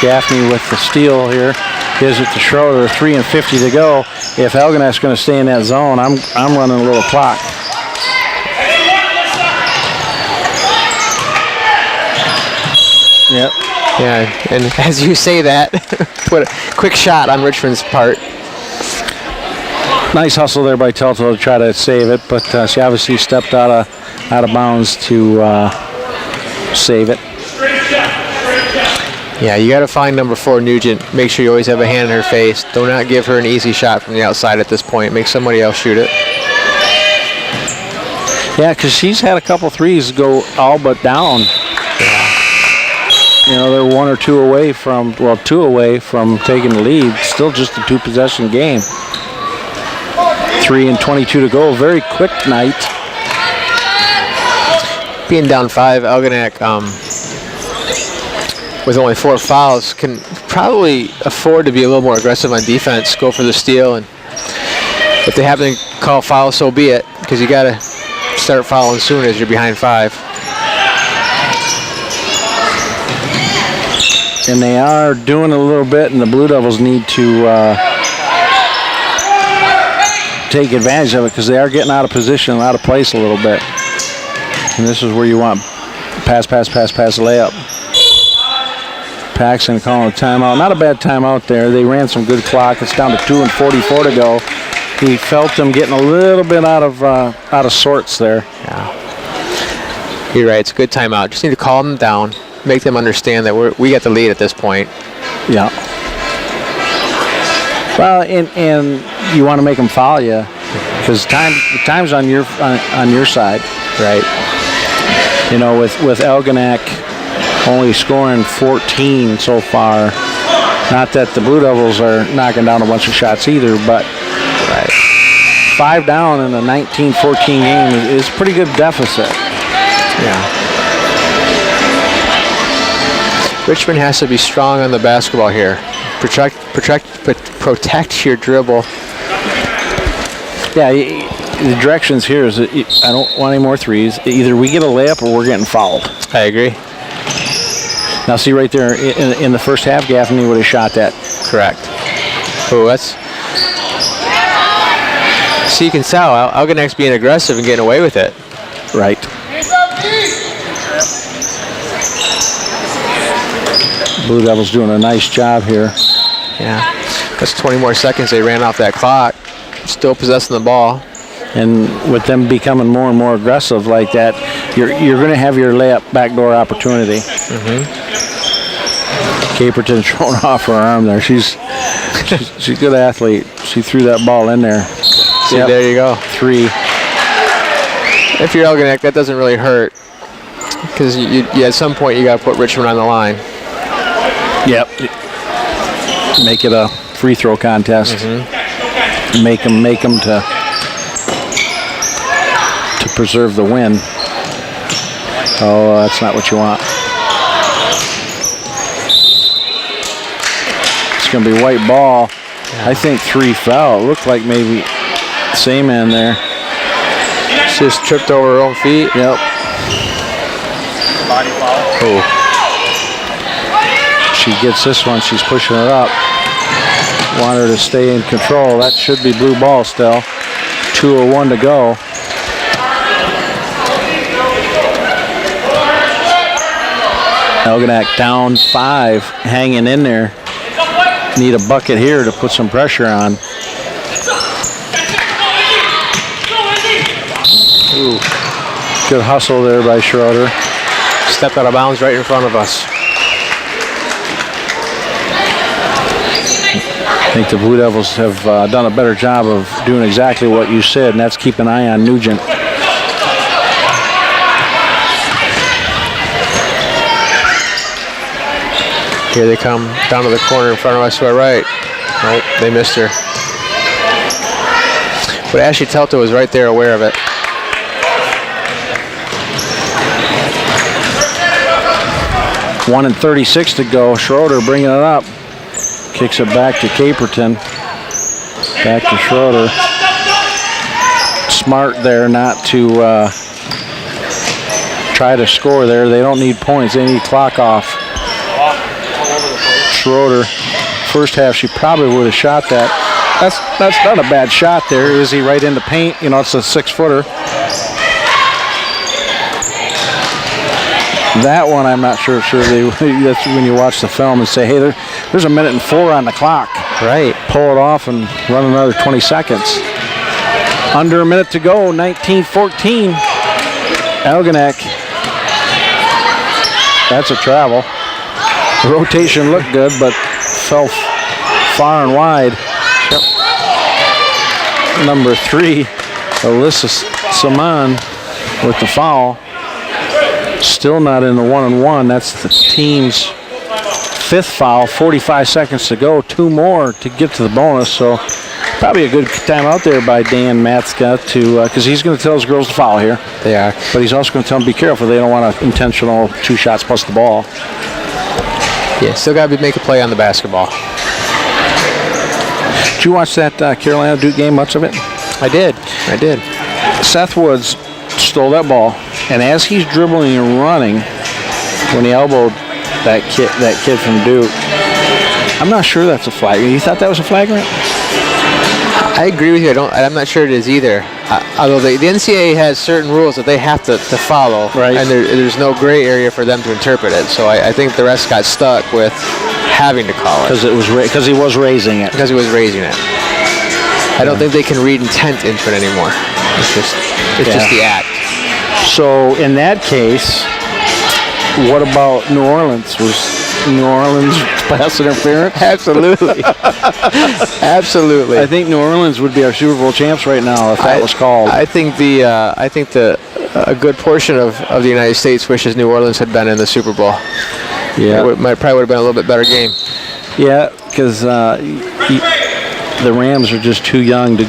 [SPEAKER 1] Gaffney with the steal here. Gives it to Schroeder. 3:50 to go. If Algonac's going to stay in that zone, I'm running a little clock. Yep.
[SPEAKER 2] Yeah, and as you say that, put a quick shot on Richmond's part.
[SPEAKER 1] Nice hustle there by Telto to try to save it, but she obviously stepped out out of bounds to save it.
[SPEAKER 2] Yeah, you got to find number 4, Nugent. Make sure you always have a hand in her face. Do not give her an easy shot from the outside at this point. Make somebody else shoot it.
[SPEAKER 1] Yeah, because she's had a couple threes go all but down. You know, they're 1 or 2 away from, well, 2 away from taking the lead. Still just a 2-possession game. 3 and 22 to go. Very quick night.
[SPEAKER 2] Being down 5, Algonac, with only 4 fouls, can probably afford to be a little more aggressive on defense, go for the steal, and if they happen to call foul, so be it, because you got to start fouling soon as you're behind 5.
[SPEAKER 1] And they are doing a little bit, and the Blue Devils need to take advantage of it because they are getting out of position, out of place a little bit. And this is where you want pass, layup. Paxson calling a timeout. Not a bad timeout there. They ran some good clock. It's down to 2 and 44 to go. He felt them getting a little bit out of sorts there.
[SPEAKER 2] Yeah. You're right. It's a good timeout. Just need to calm them down, make them understand that we got the lead at this point.
[SPEAKER 1] Yeah. Well, and you want to make them foul you because time's on your side,
[SPEAKER 2] right?
[SPEAKER 1] You know, with Algonac only scoring 14 so far. Not that the Blue Devils are knocking down a bunch of shots either, but 5 down in a 19-14 game is a pretty good deficit.
[SPEAKER 2] Yeah. Richmond has to be strong on the basketball here. Protect your dribble.
[SPEAKER 1] Yeah, the directions here is that I don't want any more threes. Either we get a layup or we're getting fouled.
[SPEAKER 2] I agree.
[SPEAKER 1] Now see right there in the first half, Gaffney would have shot that.
[SPEAKER 2] Correct. Oh, that's... So you can tell Algonac's being aggressive and getting away with it.
[SPEAKER 1] Right. Blue Devils doing a nice job here.
[SPEAKER 2] Yeah. That's 20 more seconds they ran off that clock. Still possessing the ball.
[SPEAKER 1] And with them becoming more and more aggressive like that, you're going to have your layup backdoor opportunity. Caperton throwing off her arm there. She's a good athlete. She threw that ball in there.
[SPEAKER 2] See, there you go.
[SPEAKER 1] 3.
[SPEAKER 2] If you're Algonac, that doesn't really hurt because you at some point you got to put Richmond on the line.
[SPEAKER 1] Yep. Make it a free throw contest. Make them to preserve the win. Oh, that's not what you want. It's going to be white ball. Yeah. I think 3 foul. It looked like maybe same end there.
[SPEAKER 2] She just tripped over her own feet.
[SPEAKER 1] Yep.
[SPEAKER 2] Oh.
[SPEAKER 1] She gets this one. She's pushing her up. Want her to stay in control. That should be blue ball still. 2:01 to go. Algonac down 5, hanging in there. Need a bucket here to put some pressure on. Ooh. Good hustle there by Schroeder.
[SPEAKER 2] Stepped out of bounds right in front of us.
[SPEAKER 1] I think the Blue Devils have done a better job of doing exactly what you said, and that's keep an eye on Nugent.
[SPEAKER 2] Here they come down to the corner in front of us to our right. Nope, they missed her. But Ashley Telto was right there aware of it.
[SPEAKER 1] One and 36 to go. Schroeder bringing it up. Kicks it back to Caperton. Back to Schroeder. Smart there not to try to score there. They don't need points. They need clock off. Schroeder, first half, she probably would have shot that. That's not a bad shot there. Izzy right in the paint. You know, it's a 6-footer. That one, I'm not sure that's when you watch the film and say, hey, there's a 1:04 on the clock.
[SPEAKER 2] Right.
[SPEAKER 1] Pull it off and run another 20 seconds. Under a minute to go, 19-14. Algonac, that's a travel. The rotation looked good, but fell far and wide. Number 3, Alyssa Saman with the foul. Still not in the 1-and-1. That's the team's 5th foul. 45 seconds to go. 2 more to get to the bonus. So probably a good time out there by Dan Matska to, because he's going to tell his girls to foul here.
[SPEAKER 2] They are.
[SPEAKER 1] But he's also going to tell them be careful. They don't want an intentional 2 shots plus the ball.
[SPEAKER 2] Yeah, still got to make a play on the basketball.
[SPEAKER 1] Did you watch that Carolina Duke game, much of it?
[SPEAKER 2] I did.
[SPEAKER 1] Seth Woods stole that ball, and as he's dribbling and running, when he elbowed that kid from Duke, I'm not sure that's a flagrant. You thought that was a flagrant?
[SPEAKER 2] I agree with you. I'm not sure it is either. Although the NCAA has certain rules that they have to follow,
[SPEAKER 1] right,
[SPEAKER 2] and there's no gray area for them to interpret it. So I think the rest got stuck with having to call it
[SPEAKER 1] because he was raising it.
[SPEAKER 2] Because he was raising it. I don't think they can read intent into it anymore. It's just the act. So
[SPEAKER 1] in that case, what about New Orleans? Was New Orleans pass interference?
[SPEAKER 2] Absolutely. Absolutely.
[SPEAKER 1] I think New Orleans would be our Super Bowl champs right now if that was called.
[SPEAKER 2] I think a good portion of the United States wishes New Orleans had been in the Super Bowl.
[SPEAKER 1] Yeah.
[SPEAKER 2] It probably would have been a little bit better game.
[SPEAKER 1] Yeah, because the Rams are just too young to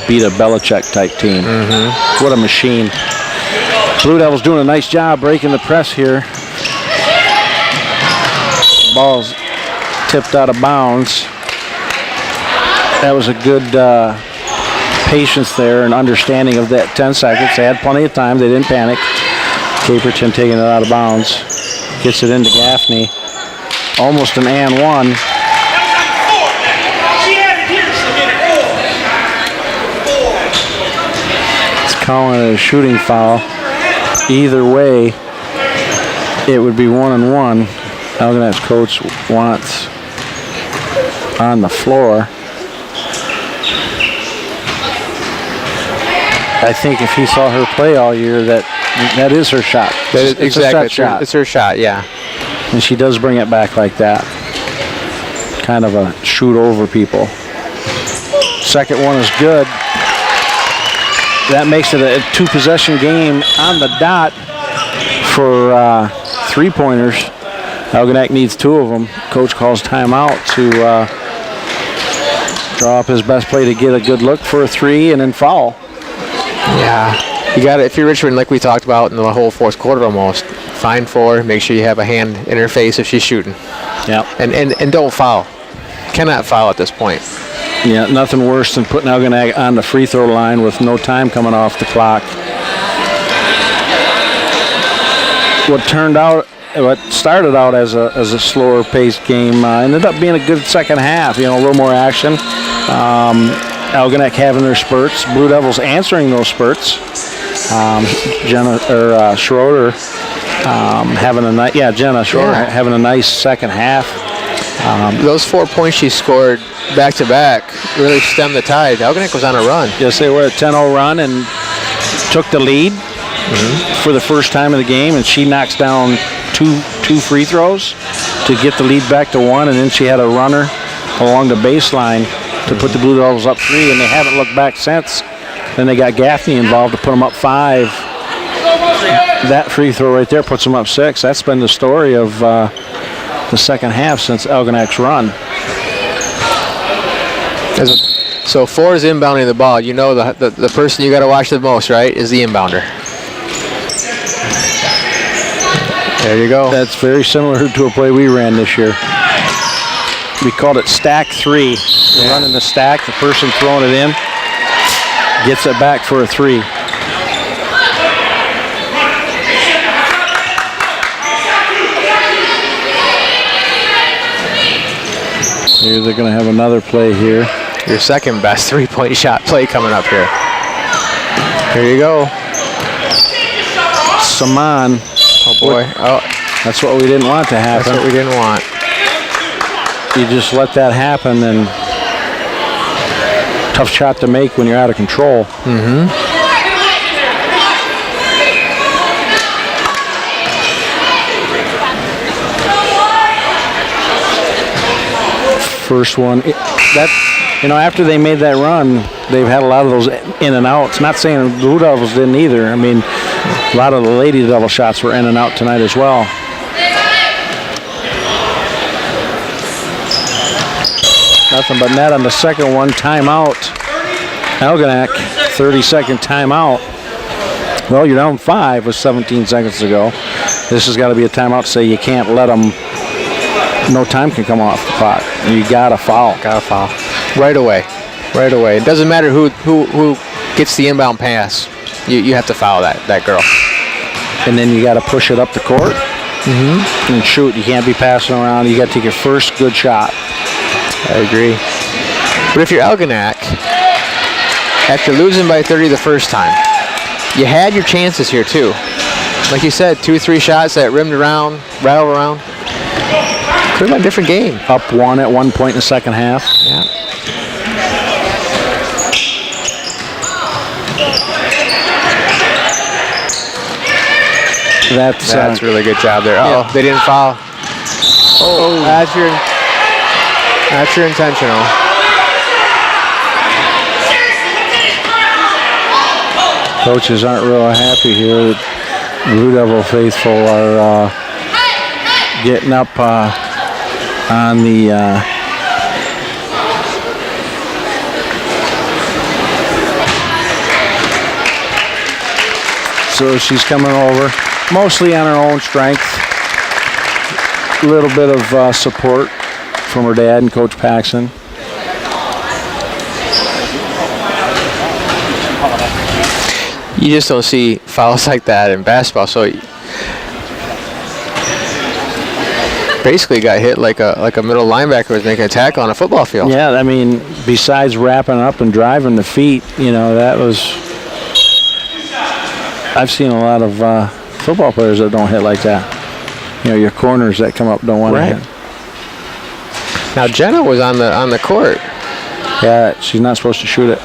[SPEAKER 1] beat a Belichick-type team. Mm-hmm. What a machine. Blue Devils doing a nice job breaking the press here. Ball's tipped out of bounds. That was a good patience there and understanding of that 10 seconds. They had plenty of time. They didn't panic. Caperton taking it out of bounds. Gets it into Gaffney. Almost an and one. It's calling it a shooting foul. Either way, it would be 1-and-1. Algonac's coach wants on the floor. I think if he saw her play all year, that is her shot.
[SPEAKER 2] It's her shot, yeah.
[SPEAKER 1] And she does bring it back like that. Kind of a shoot over people. Second one is good. That makes it a 2-possession game on the dot for 3-pointers. Algonac needs 2 of them. Coach calls timeout to draw up his best play to get a good look for a 3 and then foul.
[SPEAKER 2] Yeah, you got it. If you're Richmond, like we talked about in the whole 4th quarter almost, find 4, make sure you have a hand in her face if she's shooting.
[SPEAKER 1] Yeah.
[SPEAKER 2] And don't foul. Cannot foul at this point.
[SPEAKER 1] Yeah, nothing worse than putting Algonac on the free throw line with no time coming off the clock. What started out as a slower paced game ended up being a good second half. A little more action. Algonac having their spurts. Blue Devils answering those spurts. Schroeder Jenna Schroeder having a nice second half.
[SPEAKER 2] Those 4 points she scored back-to-back really stemmed the tide. Algonac was on a run.
[SPEAKER 1] Yes, they were a 10-0 run and took the lead for the first time in the game, and she knocks down two free throws to get the lead back to 1, and then she had a runner along the baseline to put the Blue Devils up 3, and they haven't looked back since. Then they got Gaffney involved to put them up 5. That free throw right there puts them up 6. That's been the story of the second half since Algonac's run.
[SPEAKER 2] So 4 is inbounding the ball. The person you got to watch the most, right, is the inbounder. There you go.
[SPEAKER 1] That's very similar to a play we ran this year. We called it stack 3. They're running the stack. The person throwing it in gets it back for a 3. Here they're going to have another play here.
[SPEAKER 2] Your second best 3-point shot play coming up here. Here you go.
[SPEAKER 1] Saman.
[SPEAKER 2] Oh boy. Oh,
[SPEAKER 1] that's what we didn't want to happen.
[SPEAKER 2] That's what we didn't want.
[SPEAKER 1] You just let that happen, and tough shot to make when you're out of control. first one. After they made that run, they've had a lot of those in and outs. Not saying the Blue Devils didn't either. I mean, a lot of the Lady Devil shots were in and out tonight as well. Nothing but net on the second one. Timeout. Algonac, 30-second timeout. Well, you're down 5 with 17 seconds to go. This has got to be a timeout to say you can't let them. No time can come off the clock. You got to foul.
[SPEAKER 2] Got to foul. Right away. Right away. It doesn't matter who gets the inbound pass. You have to foul that girl.
[SPEAKER 1] And then you got to push it up the court and shoot. You can't be passing around. You got to take your first good shot.
[SPEAKER 2] I agree. But if you're Algonac, after losing by 30 the first time, you had your chances here too. Like you said, 2-3 shots that rimmed around, rattled around. Could have been a different game.
[SPEAKER 1] Up 1 at one point in the second half.
[SPEAKER 2] Yeah. That's a really good job there. Oh, they didn't foul. Oh, that's your intentional.
[SPEAKER 1] Coaches aren't real happy here. The Blue Devil faithful are getting up on the so she's coming over mostly on her own strength. A little bit of support from her dad and Coach Paxson.
[SPEAKER 2] You just don't see fouls like that in basketball. So basically got hit like a middle linebacker was making a tackle on a football field.
[SPEAKER 1] Yeah, I mean, besides wrapping up and driving the feet, that was. I've seen a lot of football players that don't hit like that. Your corners that come up don't want to hit.
[SPEAKER 2] Now Jenna was on the court.
[SPEAKER 1] Yeah, she's not supposed to shoot it.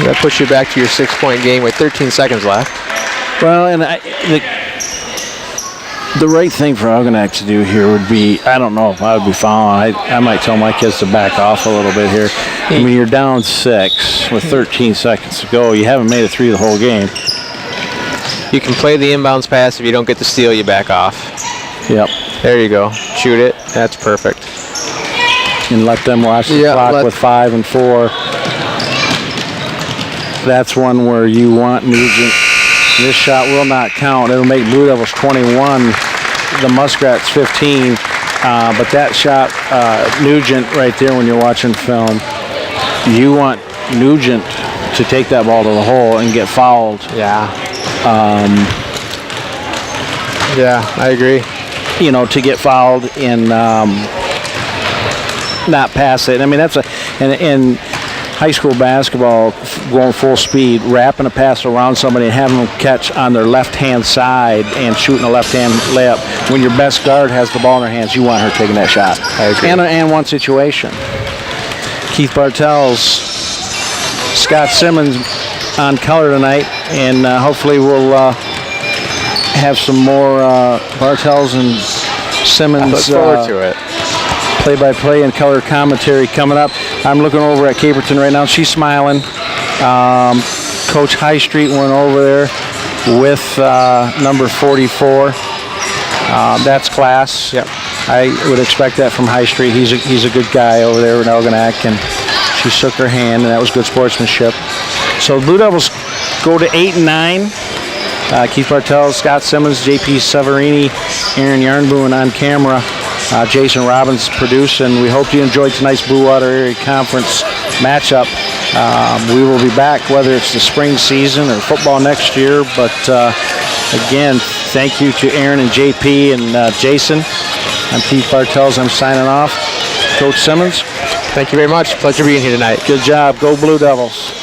[SPEAKER 2] That puts you back to your 6-point game with 13 seconds left.
[SPEAKER 1] Well, and the right thing for Algonac to do here would be, I don't know if I would be fouling. I might tell my kids to back off a little bit here. I mean, you're down 6 with 13 seconds to go. You haven't made it through the whole game.
[SPEAKER 2] You can play the inbounds pass. If you don't get the steal, you back off.
[SPEAKER 1] Yep.
[SPEAKER 2] There you go. Shoot it. That's perfect.
[SPEAKER 1] And let them watch the clock with 5 and 4. That's one where you want Nugent. This shot will not count. It'll make Blue Devils 21, the Muskrats 15. But that shot, Nugent right there when you're watching film, you want Nugent to take that ball to the hole and get fouled.
[SPEAKER 2] Yeah. Yeah, I agree.
[SPEAKER 1] To get fouled and not pass it. I mean, that's in high school basketball, going full speed, wrapping a pass around somebody and having them catch on their left-hand side and shooting a left-hand layup. When your best guard has the ball in her hands, you want her taking that shot.
[SPEAKER 2] I agree.
[SPEAKER 1] And one situation. Keith Bartels, Scott Simmons on color tonight, and hopefully we'll have some more Bartels and Simmons.
[SPEAKER 2] I look forward to it.
[SPEAKER 1] Play-by-play and color commentary coming up. I'm looking over at Caperton right now. She's smiling. Coach High Street went over there with number 44. That's class.
[SPEAKER 2] Yep.
[SPEAKER 1] I would expect that from High Street. He's a good guy over there in Algonac, and she shook her hand, and that was good sportsmanship. So Blue Devils go to 8 and 9. Keith Bartels, Scott Simmons, J.P. Severini, Aaron Yarnboom on camera. Jason Robbins producing. We hope you enjoyed tonight's Blue Water Area Conference matchup. We will be back whether it's the spring season or football next year. But again, thank you to Aaron and JP and Jason. I'm Keith Bartels. I'm signing off. Coach Simmons.
[SPEAKER 2] Thank you very much. Pleasure being here tonight.
[SPEAKER 1] Good job. Go Blue Devils.